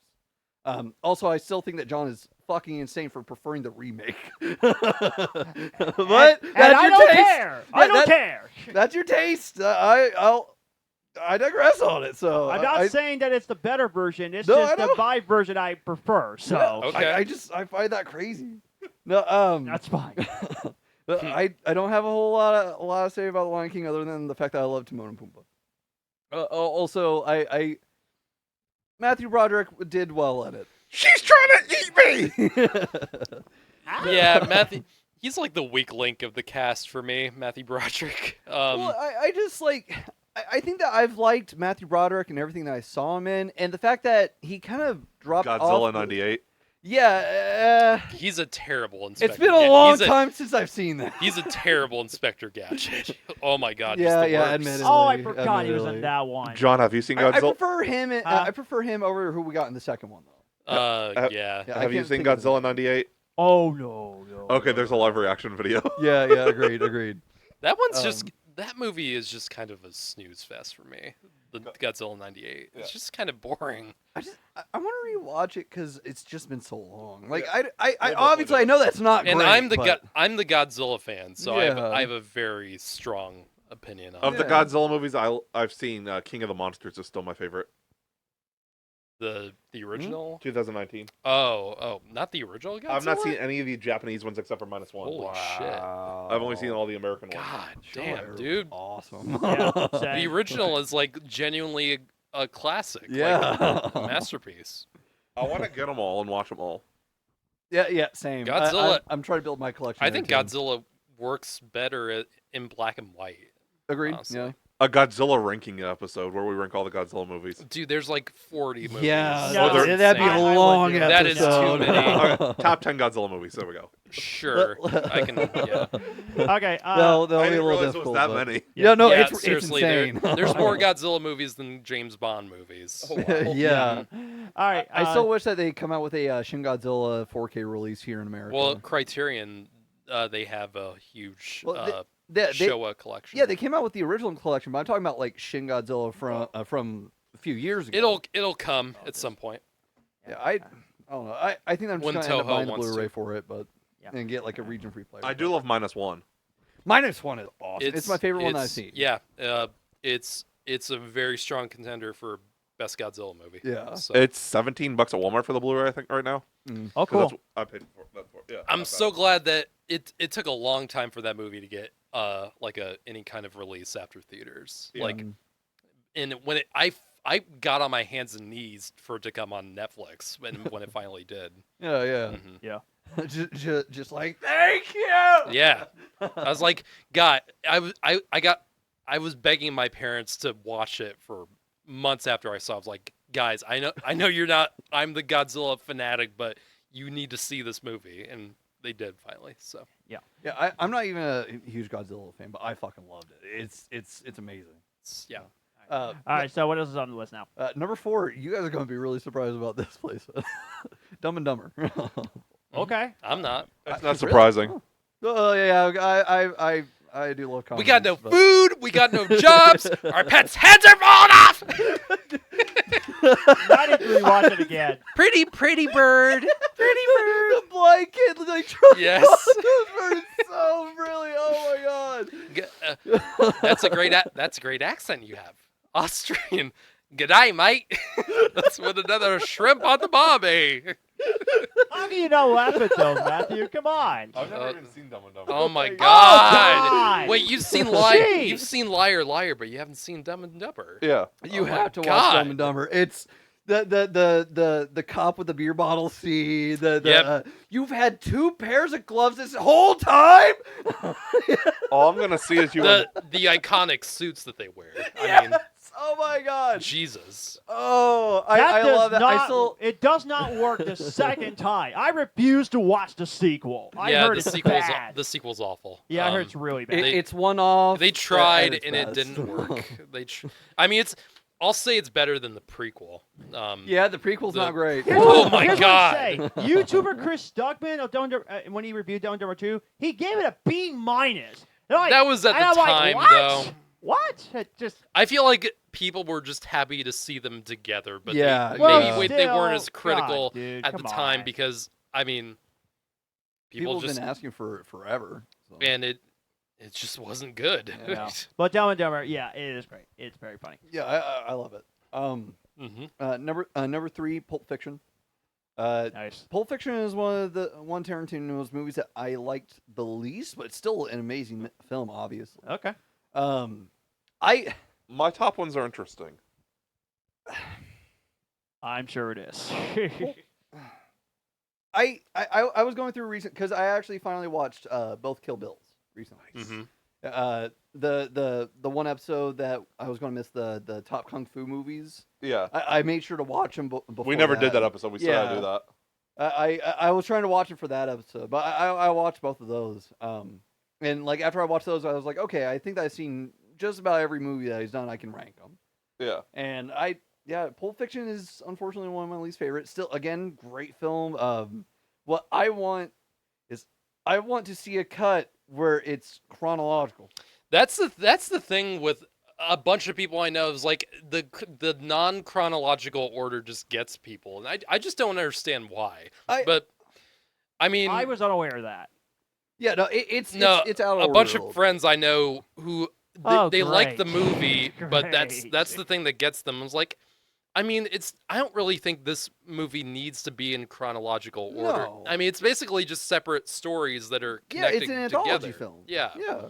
S5: Also, I still think that John is fucking insane for preferring the remake. But
S3: And
S5: that's
S3: I
S5: your
S3: don't
S5: taste.
S3: care.
S5: Yeah,
S3: I don't care.
S5: That's your taste. I digress on it. So
S3: I'm not
S5: I,
S3: saying that it's the better version. It's
S5: No, I
S3: just the
S5: know.
S3: 5 version I prefer. So
S5: yeah,
S2: Okay.
S5: I find that crazy. No,
S3: that's fine.
S5: I don't have a lot to say about the Lion King other than the fact that I love Timon and Pumbaa. Also, I Matthew Broderick did well at it.
S1: She's trying to eat me.
S2: Yeah, Matthew. He's like the weak link of the cast for me, Matthew Broderick.
S5: Well, I just like. I think that I've liked Matthew Broderick and everything that I saw him in, and the fact that he kind of dropped
S1: Godzilla
S5: off.
S1: '98.
S5: Yeah,
S2: he's a terrible inspector.
S5: it's been a long
S2: He's
S5: time since I've seen that.
S2: He's a terrible Inspector Gadget. Oh my god.
S5: Yeah,
S2: he's the
S5: yeah,
S2: worst.
S5: admittedly.
S3: Oh, I forgot he was
S5: admittedly.
S3: in that one.
S1: John, have you seen
S5: I
S1: Godzilla?
S5: prefer him. I prefer him over who we got in the second one, though.
S2: Yeah.
S5: Yeah, I
S1: Have you
S5: can't
S1: seen
S5: think of his
S1: Godzilla
S5: name.
S1: '98?
S3: Oh no.
S1: Okay, there's a live reaction video.
S5: Yeah, agreed.
S2: That one's just
S5: Um,
S2: that movie is just kind of a snooze fest for me. The Godzilla '98. It's just kind of boring.
S5: I want to rewatch it because it's just been so long. Like
S1: Yeah.
S5: I
S1: definitely
S5: obviously I
S1: do.
S5: know that's not
S2: And
S5: great.
S2: I'm the
S5: but...
S2: I'm the Godzilla fan, so
S5: Yeah.
S2: I have a very strong opinion on
S1: Of the
S2: it.
S5: Yeah.
S1: Godzilla movies I've seen, King of the Monsters is still my favorite.
S2: The original.
S1: 2019.
S2: Oh, not the original Godzilla.
S1: I've not seen any of the Japanese ones except for -1.
S2: Holy shit!
S1: I've only seen all the American ones.
S2: God
S5: Sure,
S2: damn, dude.
S5: Awesome.
S3: Yeah,
S2: The
S3: same.
S2: original is like genuinely a classic.
S5: Yeah.
S2: like, a masterpiece.
S1: I want to get them all and watch them all.
S5: Yeah, same.
S2: Godzilla-
S5: I'm trying to build my collection.
S2: I
S5: there,
S2: think
S5: too.
S2: Godzilla works better in black and white.
S5: Agreed.
S2: Honestly.
S5: Yeah.
S1: A Godzilla ranking episode where we rank all the Godzilla movies.
S2: Dude, there's like 40 movies.
S5: Yeah,
S3: No,
S2: That's
S5: that'd be
S2: insane.
S5: a
S3: I
S5: long
S3: would do it.
S2: That is too
S5: episode.
S2: many.
S1: Okay, top 10 Godzilla movies. There we go.
S2: Sure, I can. Yeah.
S3: Okay.
S5: That'll be
S1: I
S5: a
S1: didn't
S5: little
S1: realize it
S5: difficult.
S1: was that
S5: but-
S1: many.
S5: Yeah, no,
S2: Yeah,
S5: it's
S2: seriously,
S5: insane.
S2: there's more Godzilla movies than James Bond movies.
S5: Yeah.
S3: All right.
S5: I still wish that they come out with a Shin Godzilla 4K release here in America.
S2: Well, Criterion, they have a huge
S5: Well, they,
S2: Showa collection.
S5: yeah, they came out with the original collection, but I'm talking about like Shin Godzilla from a few years ago.
S2: It'll come at some point.
S5: Yeah, I don't know. I think I'm just
S2: When
S5: gonna end up
S2: Toho
S5: buying the
S2: wants
S5: Blu-ray
S2: to.
S5: for it, but
S3: Yeah.
S5: and get like a region-free player.
S1: I do love -1.
S5: -1 is awesome. It's my favorite one that I've
S2: it's-
S5: seen.
S2: Yeah, it's a very strong contender for best Godzilla movie.
S5: Yeah.
S2: So.
S1: It's $17 at Walmart for the Blu-ray, I think, right now.
S3: Oh,
S1: 'Cause
S3: cool.
S1: that's what I paid for that for. Yeah.
S2: I'm
S1: not
S2: so
S1: bad.
S2: glad that it took a long time for that movie to get like any kind of release after theaters.
S1: Yeah.
S2: Like, and when I got on my hands and knees for it to come on Netflix when it finally did.
S5: Yeah.
S2: Mhm.
S5: just like thank you.
S2: Yeah, I was like, God, I was begging my parents to watch it for months after I saw it. I was like, guys, I know you're not. I'm the Godzilla fanatic, but you need to see this movie, and they did finally. So
S5: Yeah, I'm not even a huge Godzilla fan, but I fucking loved it. It's amazing.
S2: yeah.
S3: All right. So what else is on the list now?
S5: Number 4, you guys are going to be really surprised about this place. Dumb and Dumber.
S3: Okay.
S2: I'm not.
S1: That's not surprising.
S5: Oh yeah, I do love comedies.
S2: We got no
S5: but-
S2: food. We got no jobs. Our pets' heads are falling off.
S3: I need to rewatch it again.
S2: Pretty bird. Pretty bird.
S5: The blind kid like trying
S2: Yes.
S5: those birds so really. Oh my god.
S2: That's a great accent you have. Austrian. G'day, mate. That's with another shrimp on the barbie.
S3: How can you not laugh at those, Matthew? Come on.
S1: I've never even seen Dumb and Dumber.
S2: Oh my god.
S3: God.
S2: Wait, you've seen Liar,
S3: Jeez.
S2: you've seen Liar, but you haven't seen Dumb and Dumber.
S1: Yeah.
S5: You
S2: Oh my
S5: have to watch
S2: God.
S5: Dumb and Dumber. It's the cop with the beer bottle scene.
S2: Yep.
S5: You've had 2 pairs of gloves this whole time.
S1: All I'm gonna see is you.
S2: The iconic suits that they wear.
S5: Yes!
S2: I mean,
S5: Oh my god.
S2: Jesus.
S5: Oh,
S3: That
S5: I
S3: does
S5: love that.
S3: Not,
S5: I still.
S3: It does not work the second time. I refuse to watch the sequel. I
S2: Yeah,
S3: heard
S2: the
S3: it's
S2: sequel's
S3: bad.
S2: the sequel's awful.
S3: Yeah, I heard it's really bad.
S5: It's one off.
S2: They tried
S5: its
S2: and it
S5: best.
S2: didn't work. I mean, I'll say it's better than the prequel.
S5: Yeah, the prequel's
S2: The-
S5: not great.
S2: Oh my
S3: Here's
S2: God.
S3: What I say. YouTuber Chris Stuckman of when he reviewed Dumb and Dumber 2, he gave it a B-.
S2: That was at the time, though.
S3: What? It just
S2: I feel like people were just happy to see them together, but
S5: Yeah,
S2: they,
S3: Well,
S2: maybe they weren't as
S3: still,
S2: critical
S3: God, dude,
S2: at the
S3: come
S2: time
S3: on.
S2: because I mean, people
S5: People have
S2: just
S5: been asking for forever. So.
S2: and it just wasn't good.
S3: Yeah. But Dumb and Dumber, yeah, it is great. It's very funny.
S5: Yeah, I love it. Number 3, Pulp Fiction.
S3: Nice.
S5: Pulp Fiction is one Tarantino's movies that I liked the least, but it's still an amazing film, obviously.
S3: Okay.
S1: My top ones are interesting.
S3: I'm sure it is.
S5: I was going through recent because I actually finally watched both Kill Bills recently.
S2: Mhm.
S5: The one episode that I was going to miss the top kung fu movies.
S1: Yeah.
S5: I made sure to watch them before.
S1: We never did that episode. We still gotta
S5: Yeah.
S1: do that.
S5: I was trying to watch it for that episode, but I watched both of those. And like after I watched those, I was like, okay, I think that I've seen just about every movie that he's done. I can rank them.
S1: Yeah.
S5: And Pulp Fiction is unfortunately one of my least favorites. Still, again, great film. What I want is I want to see a cut where it's chronological.
S2: That's the thing with a bunch of people I know is like the non chronological order just gets people, and I just don't understand why. But I mean,
S3: I was unaware of that.
S5: Yeah, no, it's
S2: no,
S5: it's out of
S2: a
S5: order
S2: bunch
S5: a
S2: of
S5: little
S2: friends I know who
S3: Oh,
S2: they like the
S3: great.
S2: movie, but that's
S3: Great.
S2: the thing that gets them. I was like, I mean, I don't really think this movie needs to be in chronological order.
S5: No.
S2: I mean, it's basically just separate stories that are
S5: Yeah,
S2: connected
S5: it's an anthology
S2: together.
S5: film.
S2: Yeah.
S5: Yeah.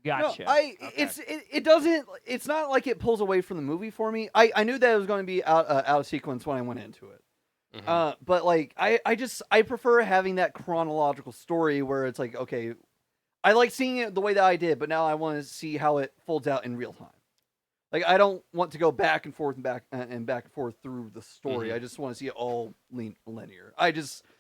S3: Gotcha.
S5: No, it doesn't. It's not like it pulls away from the movie for me. I knew that it was going to be out of sequence when I went into it.
S2: Mhm.
S5: But like I prefer having that chronological story where it's like, okay, I like seeing it the way that I did, but now I want to see how it folds out in real time. Like I don't want to go back and forth and back and forth through the story. I just want to see it all linear.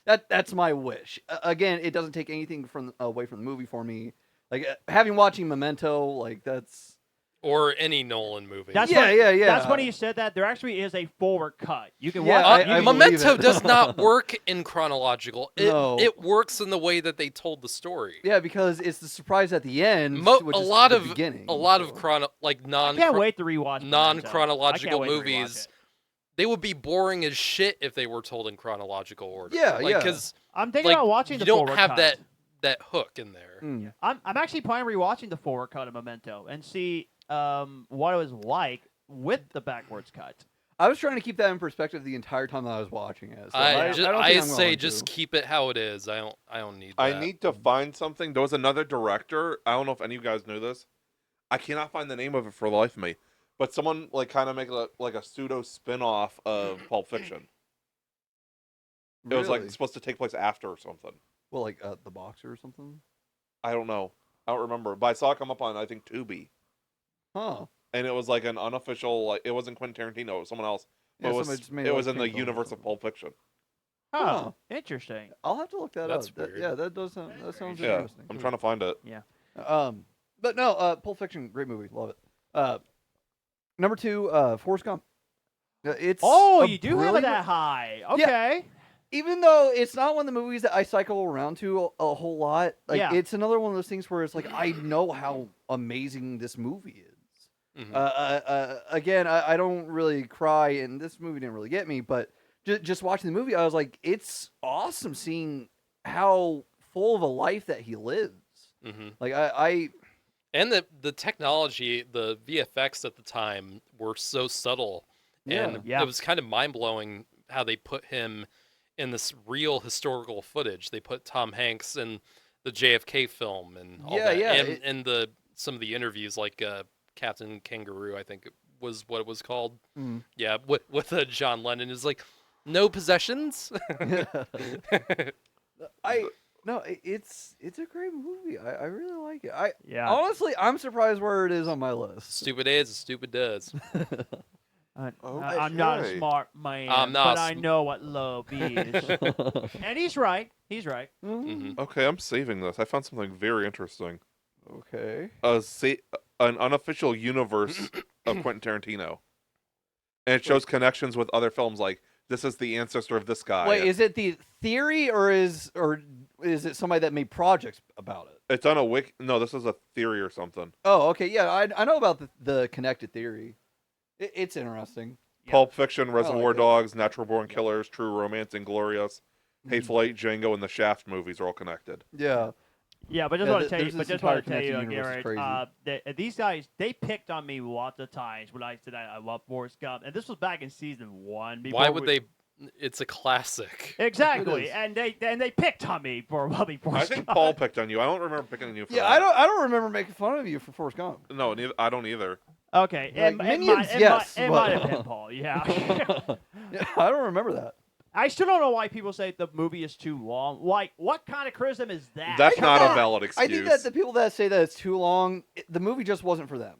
S5: That's my wish. Again, it doesn't take anything away from the movie for me. Like watching Memento, like that's.
S2: Or any Nolan movie.
S3: That's
S5: yeah.
S3: That's funny you said that. There actually is a forward cut. You can
S5: Yeah,
S3: watch.
S5: I
S2: Memento does not work in chronological.
S5: No.
S2: It works in the way that they told the story.
S5: Yeah, because it's the surprise at the end.
S2: A
S5: which is
S2: lot
S5: the
S2: of
S5: beginning,
S3: I can't wait to rewatch Memento.
S2: non-chronological
S3: I can't wait to rewatch
S2: movies.
S3: it.
S2: They would be boring as shit if they were told in chronological order.
S5: Yeah, yeah.
S2: Because
S3: I'm thinking about watching
S2: you
S3: the
S2: don't
S3: forward
S2: have
S3: cut.
S2: that hook in there.
S5: Mm.
S3: I'm actually planning on rewatching the forward cut of Memento and see what it was like with the backwards cut.
S5: I was trying to keep that in perspective the entire time that I was watching it. So
S2: I
S5: don't think
S2: I
S5: I'm
S2: say
S5: going
S2: just
S5: to.
S2: keep it how it is. I don't need that.
S1: I need to find something. There was another director. I don't know if any of you guys knew this. I cannot find the name of it for the life of me. But someone kind of make a pseudo spin-off of Pulp Fiction. It was
S5: Really?
S1: supposed to take place after or something.
S5: Well, like the boxer or something.
S1: I don't know. I don't remember. But I saw it come up on I think Tubi,
S5: Huh.
S1: and it was like an unofficial. It wasn't Quentin Tarantino. It was someone else. But
S5: Yeah,
S1: it was,
S5: somebody just made
S1: it
S5: it
S1: was
S5: like
S1: in the
S5: Pink
S1: universe
S5: Panther.
S1: of Pulp Fiction.
S3: Oh, interesting.
S5: I'll have to look that
S2: That's
S5: up. That,
S2: weird.
S5: yeah, that does sound. That sounds
S1: Yeah,
S5: interesting.
S1: I'm trying to find it.
S5: But no, Pulp Fiction, great movie, love it. Number 2, Forrest Gump. It's
S3: You do have it
S5: brilliant-
S3: that high. Okay.
S5: Even though it's not one of the movies that I cycle around to a whole lot, like
S3: Yeah.
S5: it's another one of those things where it's like I know how amazing this movie is.
S2: Mhm.
S5: Again, I don't really cry, and this movie didn't really get me, but just watching the movie, I was like, it's awesome seeing how full of a life that he lives.
S2: Mhm.
S5: Like I
S2: And the technology, the VFX at the time were so subtle, and
S3: Yeah.
S2: it was kind of mind blowing how they put him in this real historical footage. They put Tom Hanks in the JFK film and all
S5: Yeah,
S2: that,
S5: yeah,
S2: and some of the interviews, like Captain Kangaroo, I think it was what it was called.
S5: Mm.
S2: Yeah, with John Lennon is like, no possessions.
S5: It's a great movie. I really like it.
S3: Yeah.
S5: Honestly, I'm surprised where it is on my list.
S2: Stupid is, stupid does.
S3: I'm not a
S1: Okay.
S3: smart man,
S2: I'm not
S3: but I know what love is. And he's right. He's right.
S2: hmm
S1: Okay, I'm saving this. I found something very interesting.
S5: Okay.
S1: An unofficial universe of Quentin Tarantino, and it shows connections with other films. Like this is the ancestor of this guy.
S5: Wait, is it the theory or is it somebody that made projects about it?
S1: It's on a wiki. No, this is a theory or something.
S5: Oh, okay. Yeah, I know about the connected theory. It's interesting.
S3: Yeah.
S1: Pulp Fiction, Reservoir
S5: it.
S1: Dogs, Natural Born Killers, True Romance, Inglorious, Hateful Eight, Django, and the Shaft movies are all connected.
S5: Yeah.
S3: Yeah, but just
S5: Yeah,
S3: want to tell you,
S5: there's
S3: but
S5: this
S3: just want to
S5: entire
S3: tell you,
S5: connected universe is
S3: Garrett,
S5: crazy.
S3: these guys, they picked on me lots of times when I said I love Forrest Gump, and this was back in season 1.
S2: Why would they? It's a classic.
S3: Exactly,
S5: It is.
S3: and they picked on me for loving
S1: I
S3: Forrest
S1: think
S3: Gump.
S1: Paul picked on you. I don't remember picking on you for
S5: Yeah,
S1: that.
S5: I don't remember making fun of you for Forrest Gump.
S1: No, I don't either.
S3: Okay,
S5: Like, Minions, yes,
S3: it
S5: but-
S3: might have been Paul. Yeah.
S5: Yeah, I don't remember that.
S3: I still don't know why people say the movie is too long. Like, what kind of criticism is that?
S1: That's not a
S5: on.
S1: valid
S5: I
S1: excuse.
S5: think that the people that say that it's too long, the movie just wasn't for them.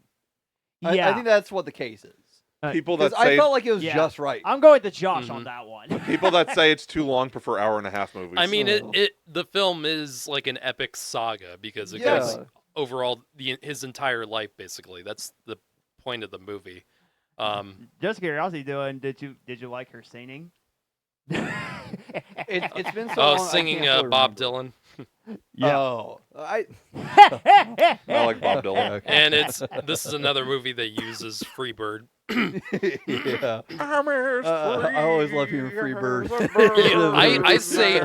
S3: Yeah.
S5: I think that's what the case is.
S1: People
S5: Because
S1: that
S5: I
S1: say
S5: felt like it was
S3: Yeah.
S5: just right.
S3: I'm going to Josh
S2: Mhm.
S3: on that one.
S1: people that say it's too long prefer hour-and-a-half movies.
S2: I mean,
S5: So-
S2: the film is like an epic saga because it
S5: Yeah.
S2: goes overall his entire life basically. That's the point of the movie.
S3: Just curiosity, Dylan, did you like her singing?
S5: It's been so long. I
S2: Singing
S5: can't really
S2: Bob
S5: remember.
S2: Dylan,
S3: Yeah.
S5: Oh,
S1: I like Bob Dylan.
S2: and this is another movie that uses Freebird.
S5: yeah. I always love hearing Freebird.
S2: I say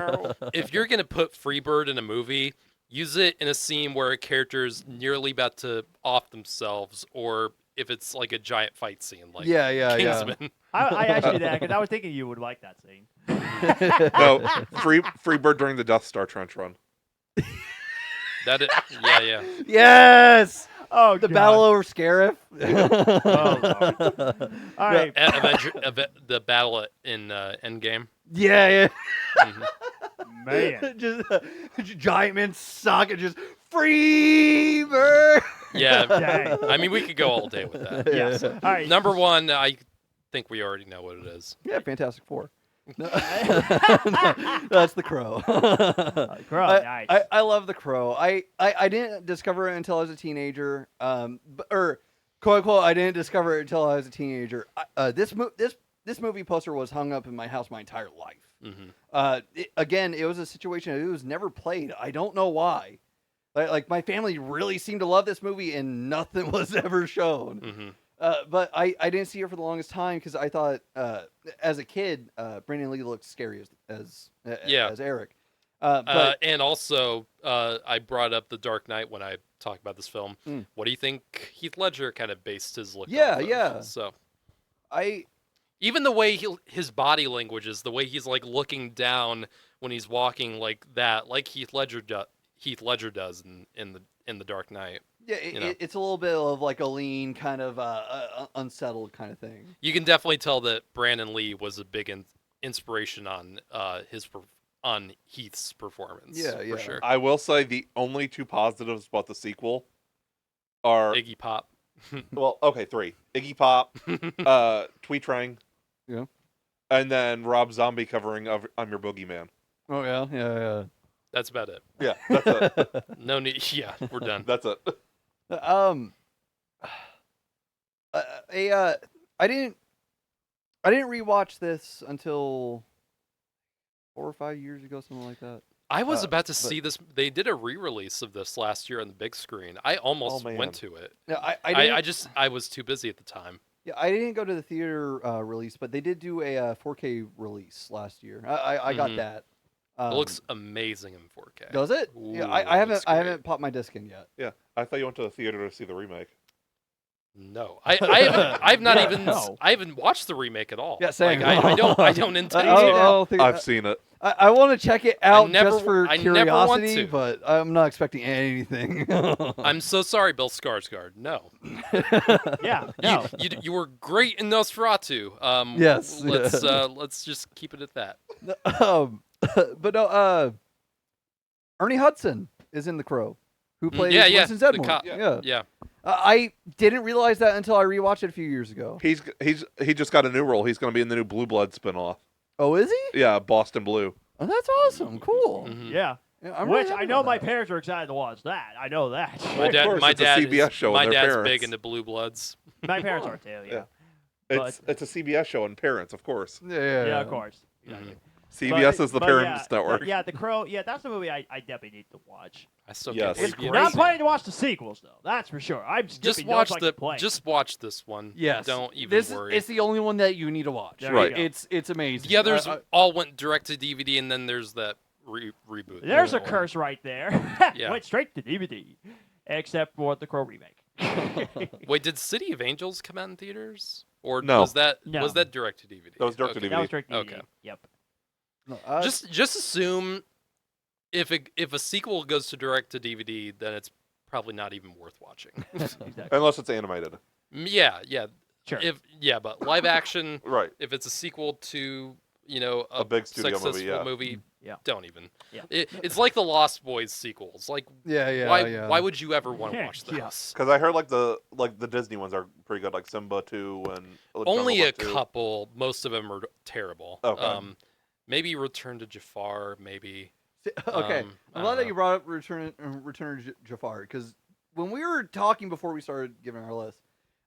S2: if you're gonna put Freebird in a movie, use it in a scene where a character is nearly about to off themselves, or if it's like a giant fight scene, like
S5: yeah.
S2: Kingsman.
S3: I asked you that because I was thinking you would like that scene.
S1: No, Freebird during the Death Star trench run.
S2: Yeah.
S5: Yes.
S3: Oh,
S5: The
S3: God.
S5: battle over Scarif.
S3: Lord. All right.
S2: The battle in Endgame.
S5: Yeah,
S2: Mhm.
S3: Man.
S5: just giant man socket, just free bird.
S2: Yeah,
S3: Dang.
S2: I mean, we could go all day with that.
S3: Yes. All right.
S2: Number one, I think we already know what it is.
S5: Yeah, Fantastic Four. No. That's the Crow.
S3: Crow,
S5: I,
S3: nice.
S5: I love the Crow. I didn't discover it until I was a teenager. Or quote unquote, I didn't discover it until I was a teenager. This movie poster was hung up in my house my entire life.
S2: Mm-hmm.
S5: Again, it was a situation. It was never played. I don't know why. Like my family really seemed to love this movie, and nothing was ever shown.
S2: Mm-hmm.
S5: But I didn't see it for the longest time because I thought as a kid, Brandon Lee looked scary as Eric. But
S2: And also, I brought up The Dark Knight when I talked about this film.
S5: Mm.
S2: What do you think Heath Ledger kind of based his look
S5: Yeah,
S2: off of?
S5: yeah.
S2: So
S5: I
S2: even the way his body language is, the way he's like looking down when he's walking like that, like Heath Ledger does in the Dark Knight.
S5: yeah, it's a little bit of like a lean kind of unsettled kind of thing.
S2: You can definitely tell that Brandon Lee was a big inspiration on on Heath's performance.
S5: Yeah,
S2: for
S5: yeah.
S2: sure.
S1: I will say the only two positives about the sequel are
S2: Iggy Pop.
S1: well, okay, three: Iggy Pop, Tweet Trang,
S5: Yeah.
S1: and then Rob Zombie covering of "I'm Your Boogeyman."
S5: Oh yeah.
S2: That's about it.
S1: Yeah, that's it.
S2: No need. Yeah, we're done.
S1: That's it.
S5: I didn't rewatch this until 4 or 5 years ago, something like that.
S2: I was about to
S5: but-
S2: see this. They did a re-release of this last year on the big screen. I almost
S1: Oh, man.
S2: went to it.
S5: Yeah,
S2: I was too busy at the time.
S5: Yeah, I didn't go to the theater release, but they did do a 4K release last year. I got
S2: Mhm.
S5: that.
S2: It looks amazing in 4K.
S5: Does it?
S2: Ooh,
S5: Yeah,
S2: it
S5: I haven't
S2: looks
S5: I
S2: great.
S5: haven't popped my disc in yet.
S1: Yeah, I thought you went to the theater to see the remake.
S2: No, I haven't. I've not even.
S3: No.
S2: I haven't watched the remake at all.
S5: Yeah, same.
S2: Like, I don't intend
S5: I
S2: to.
S5: don't think
S1: I've seen it.
S5: I want to check it out
S2: never-
S5: just for
S2: I never want
S5: curiosity,
S2: to.
S5: but I'm not expecting anything.
S2: I'm so sorry, Bill Skarsgård. No,
S3: Yeah. No.
S2: you were great in Nosferatu.
S5: Yes,
S2: Let's just keep it at that.
S5: But no, Ernie Hudson is in The Crow, who plays
S2: yeah,
S5: Winston
S2: the
S5: Zedmore.
S2: cop.
S5: Yeah.
S2: Yeah,
S5: I didn't realize that until I rewatched it a few years ago.
S1: He just got a new role. He's going to be in the new Blue Blood spinoff.
S5: Oh, is he?
S1: Yeah, Boston Blue.
S5: Oh, that's awesome. Cool.
S2: Mhm.
S3: Yeah.
S5: Yeah, I'm really
S3: Which
S5: happy
S3: I know
S5: about
S3: my
S5: that.
S3: parents are excited to watch that. I know that.
S2: My
S1: Of
S2: dad.
S1: course,
S2: My
S1: it's a
S2: dad.
S1: CBS
S2: is,
S1: show
S2: my
S1: with their
S2: dad's
S1: parents.
S2: big into Blue Bloods.
S3: My parents are too. Yeah.
S1: Yeah. It's a CBS show and parents, of course.
S3: Yeah, of course. Exactly.
S1: CBS
S3: But-
S1: is the
S3: but
S1: parents
S3: yeah,
S1: network.
S3: Yeah, The Crow. Yeah, that's a movie I definitely need to watch.
S2: I still
S1: Yes.
S2: can't
S1: It's
S2: believe you
S3: Now I'm
S2: haven't
S3: planning to watch the sequels though. That's for sure. I'm
S2: Just
S3: skipping
S2: watch
S3: those like
S2: the.
S3: a plague.
S2: Just watch this one.
S5: Yes.
S2: Don't even
S5: this
S2: worry.
S5: It's the only one that you need to watch.
S3: There
S1: you Right.
S3: go.
S5: It's amazing.
S2: The others
S5: I-
S2: all went direct to DVD, and then there's that reboot.
S3: There's a
S2: one.
S3: curse right there.
S2: Yeah.
S3: Went straight to DVD, except for the Crow remake.
S2: Wait, did City of Angels come out in theaters, or
S1: No.
S2: was that
S3: No.
S2: direct to DVD?
S1: That was direct to
S2: Okay.
S1: DVD.
S3: That was straight to DVD.
S2: Okay.
S3: Yep.
S5: no,
S2: Just assume if a sequel goes to direct to DVD, then it's probably not even worth watching.
S3: Exactly.
S1: Unless it's animated.
S2: yeah.
S3: Sure.
S2: But live action.
S1: Right.
S2: If it's a sequel to
S1: A big studio movie,
S2: successful
S1: yeah.
S2: movie,
S3: Yeah.
S2: don't even.
S3: Yeah.
S2: It's like the Lost Boys sequels. Like,
S5: yeah.
S2: why would you ever want to
S3: Yeah,
S2: watch
S3: yeah.
S2: this?
S1: Because I heard the Disney ones are pretty good, like Simba 2 and
S2: Only
S1: Jungle
S2: a
S1: Book 2.
S2: couple. Most of them are terrible.
S1: Okay.
S2: Maybe Return to Jafar. Maybe.
S5: Okay.
S2: I
S5: I'm glad
S2: don't
S5: that
S2: know.
S5: you brought up Return of Jafar, because when we were talking before we started giving our list,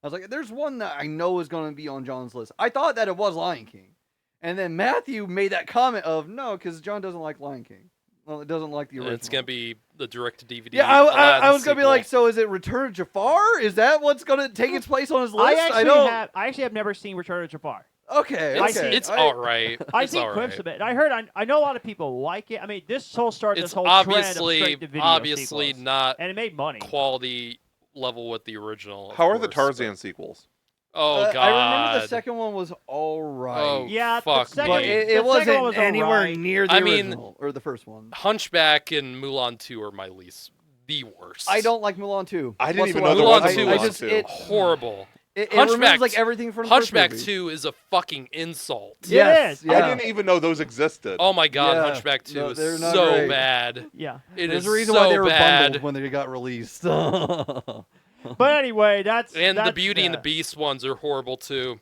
S5: I was like, there's one that I know is going to be on John's list. I thought that it was Lion King. And then Matthew made that comment of, no, because John doesn't like Lion King. Well, it doesn't like the original.
S2: It's gonna be the direct to DVD.
S5: Yeah, I
S2: Aladdin
S5: was going to be
S2: sequel.
S5: like, so is it Return of Jafar? Is that what's going to take its place on his list?
S3: I actually have never seen Return of Jafar.
S5: Okay,
S3: I
S2: It's,
S3: see.
S2: it's all right.
S3: I've
S2: It's
S3: seen
S2: all
S3: clips
S2: right.
S3: of it, and I heard I know a lot of people like it. I mean, this whole started
S2: It's
S3: this whole trend of
S2: obviously
S3: straight to video
S2: obviously
S3: sequels,
S2: not
S3: and it made money.
S2: quality level with the original. of
S1: How are the
S2: course,
S1: Tarzan sequels?
S2: but- Oh god.
S5: I remember the second one was all right.
S2: Oh,
S3: Yeah,
S2: fuck
S3: the second,
S5: but
S2: me.
S5: it
S3: the second
S5: wasn't
S3: one was
S5: anywhere
S3: alright.
S5: near the
S2: I mean-
S5: original or the first one.
S2: Hunchback and Mulan 2 are my least. the worst.
S5: I don't like Mulan 2.
S1: I didn't even know
S5: whatsoever.
S1: there was a
S2: Mulan 2
S1: Mulan
S2: was
S1: 2.
S2: horrible.
S5: It
S2: Hunchback-
S5: removes like everything from the first
S2: Hunchback
S5: movie.
S2: 2 is a fucking insult.
S5: Yes,
S3: is.
S5: yeah.
S1: I didn't even know those existed.
S2: Oh my god,
S5: Yeah.
S2: Hunchback 2
S5: No,
S2: is
S5: they're not
S2: so
S5: great.
S2: bad.
S3: Yeah.
S2: It
S5: There's
S2: is
S5: a reason
S2: so
S5: why they were
S2: bad.
S5: bundled when they got released.
S3: But anyway, that's
S2: And the
S3: that's,
S2: Beauty and the Beast ones are horrible too.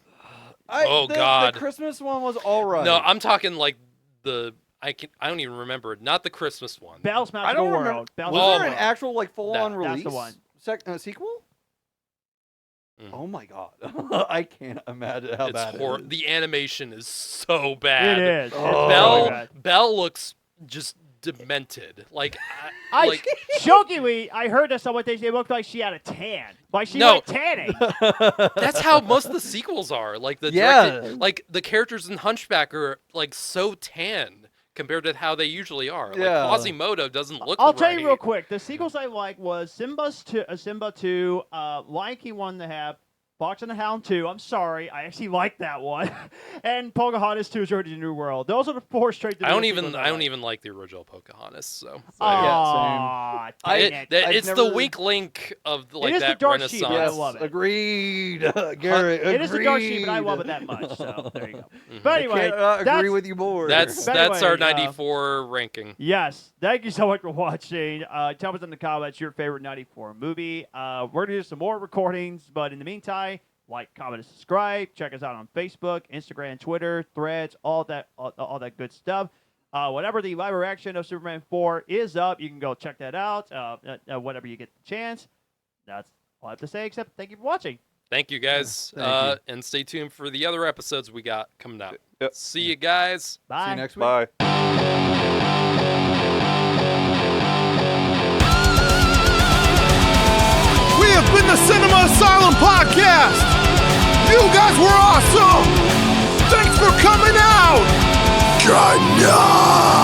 S5: the,
S2: God.
S5: The Christmas one was all right.
S2: No, I'm talking like I don't even remember. Not the Christmas one.
S3: Bell's
S5: I
S3: Magical
S5: don't remember.
S3: World. Bell's
S5: Was
S2: Oh,
S5: there
S3: Magical
S5: an
S3: World.
S5: actual like full-on
S3: That's
S5: release?
S3: the one.
S5: Sequel?
S2: Mm.
S5: Oh my god, I can't imagine how
S2: It's
S5: bad it is.
S2: The animation is so bad.
S3: It is. It's
S5: Oh.
S3: really bad.
S2: Belle looks just demented. Like
S3: I
S2: like
S3: shockingly, I heard that someone thinks it looked like she had a tan. Like she
S2: No.
S3: went tanning.
S2: that's how most of the sequels are. Like
S5: Yeah.
S2: like the characters in Hunchback are like so tan compared to how they usually are.
S5: Yeah.
S2: Like Quasimodo doesn't look
S3: I'll
S2: right.
S3: tell you real quick. The sequels I like was Simba 2, Lion King 1.5, Fox and the Hound 2. I'm sorry, I actually like that one. And Pocahontas 2: Journey to the New World. Those are the 4 straight to
S2: I don't
S3: video
S2: even
S3: sequels
S2: even like the original Pocahontas. So
S3: Aw, dang it.
S5: I've
S2: it's the
S5: never-
S2: weak link of like
S3: is the
S2: that
S3: dark sheep,
S2: Renaissance.
S3: I
S5: Yes,
S3: love it.
S5: agreed. Garrett,
S3: It is the dark sheep,
S5: agreed.
S3: but I love it that much. So there you go.
S2: Mhm.
S3: But
S5: I
S3: anyway,
S5: cannot agree
S3: that's-
S5: with you more.
S2: That's
S3: By the
S2: that's our
S3: way,
S2: 94 ranking.
S3: Yes. Thank you so much for watching. Tell us in the comments your favorite 94 movie. We're going to do some more recordings, but in the meantime, like, comment, and subscribe. Check us out on Facebook, Instagram, Twitter, Threads, all that good stuff. Whenever the live reaction of Superman 4 is up, you can go check that out whenever you get the chance. That's all I have to say, except thank you for watching.
S2: Thank you guys.
S5: Thank you.
S2: And stay tuned for the other episodes we got coming out.
S1: Yep.
S2: See you guys.
S3: Bye.
S5: See you next week.
S1: Bye.
S6: We have been the Cinema Asylum Podcast. You guys were awesome. Thanks for coming out. Good night.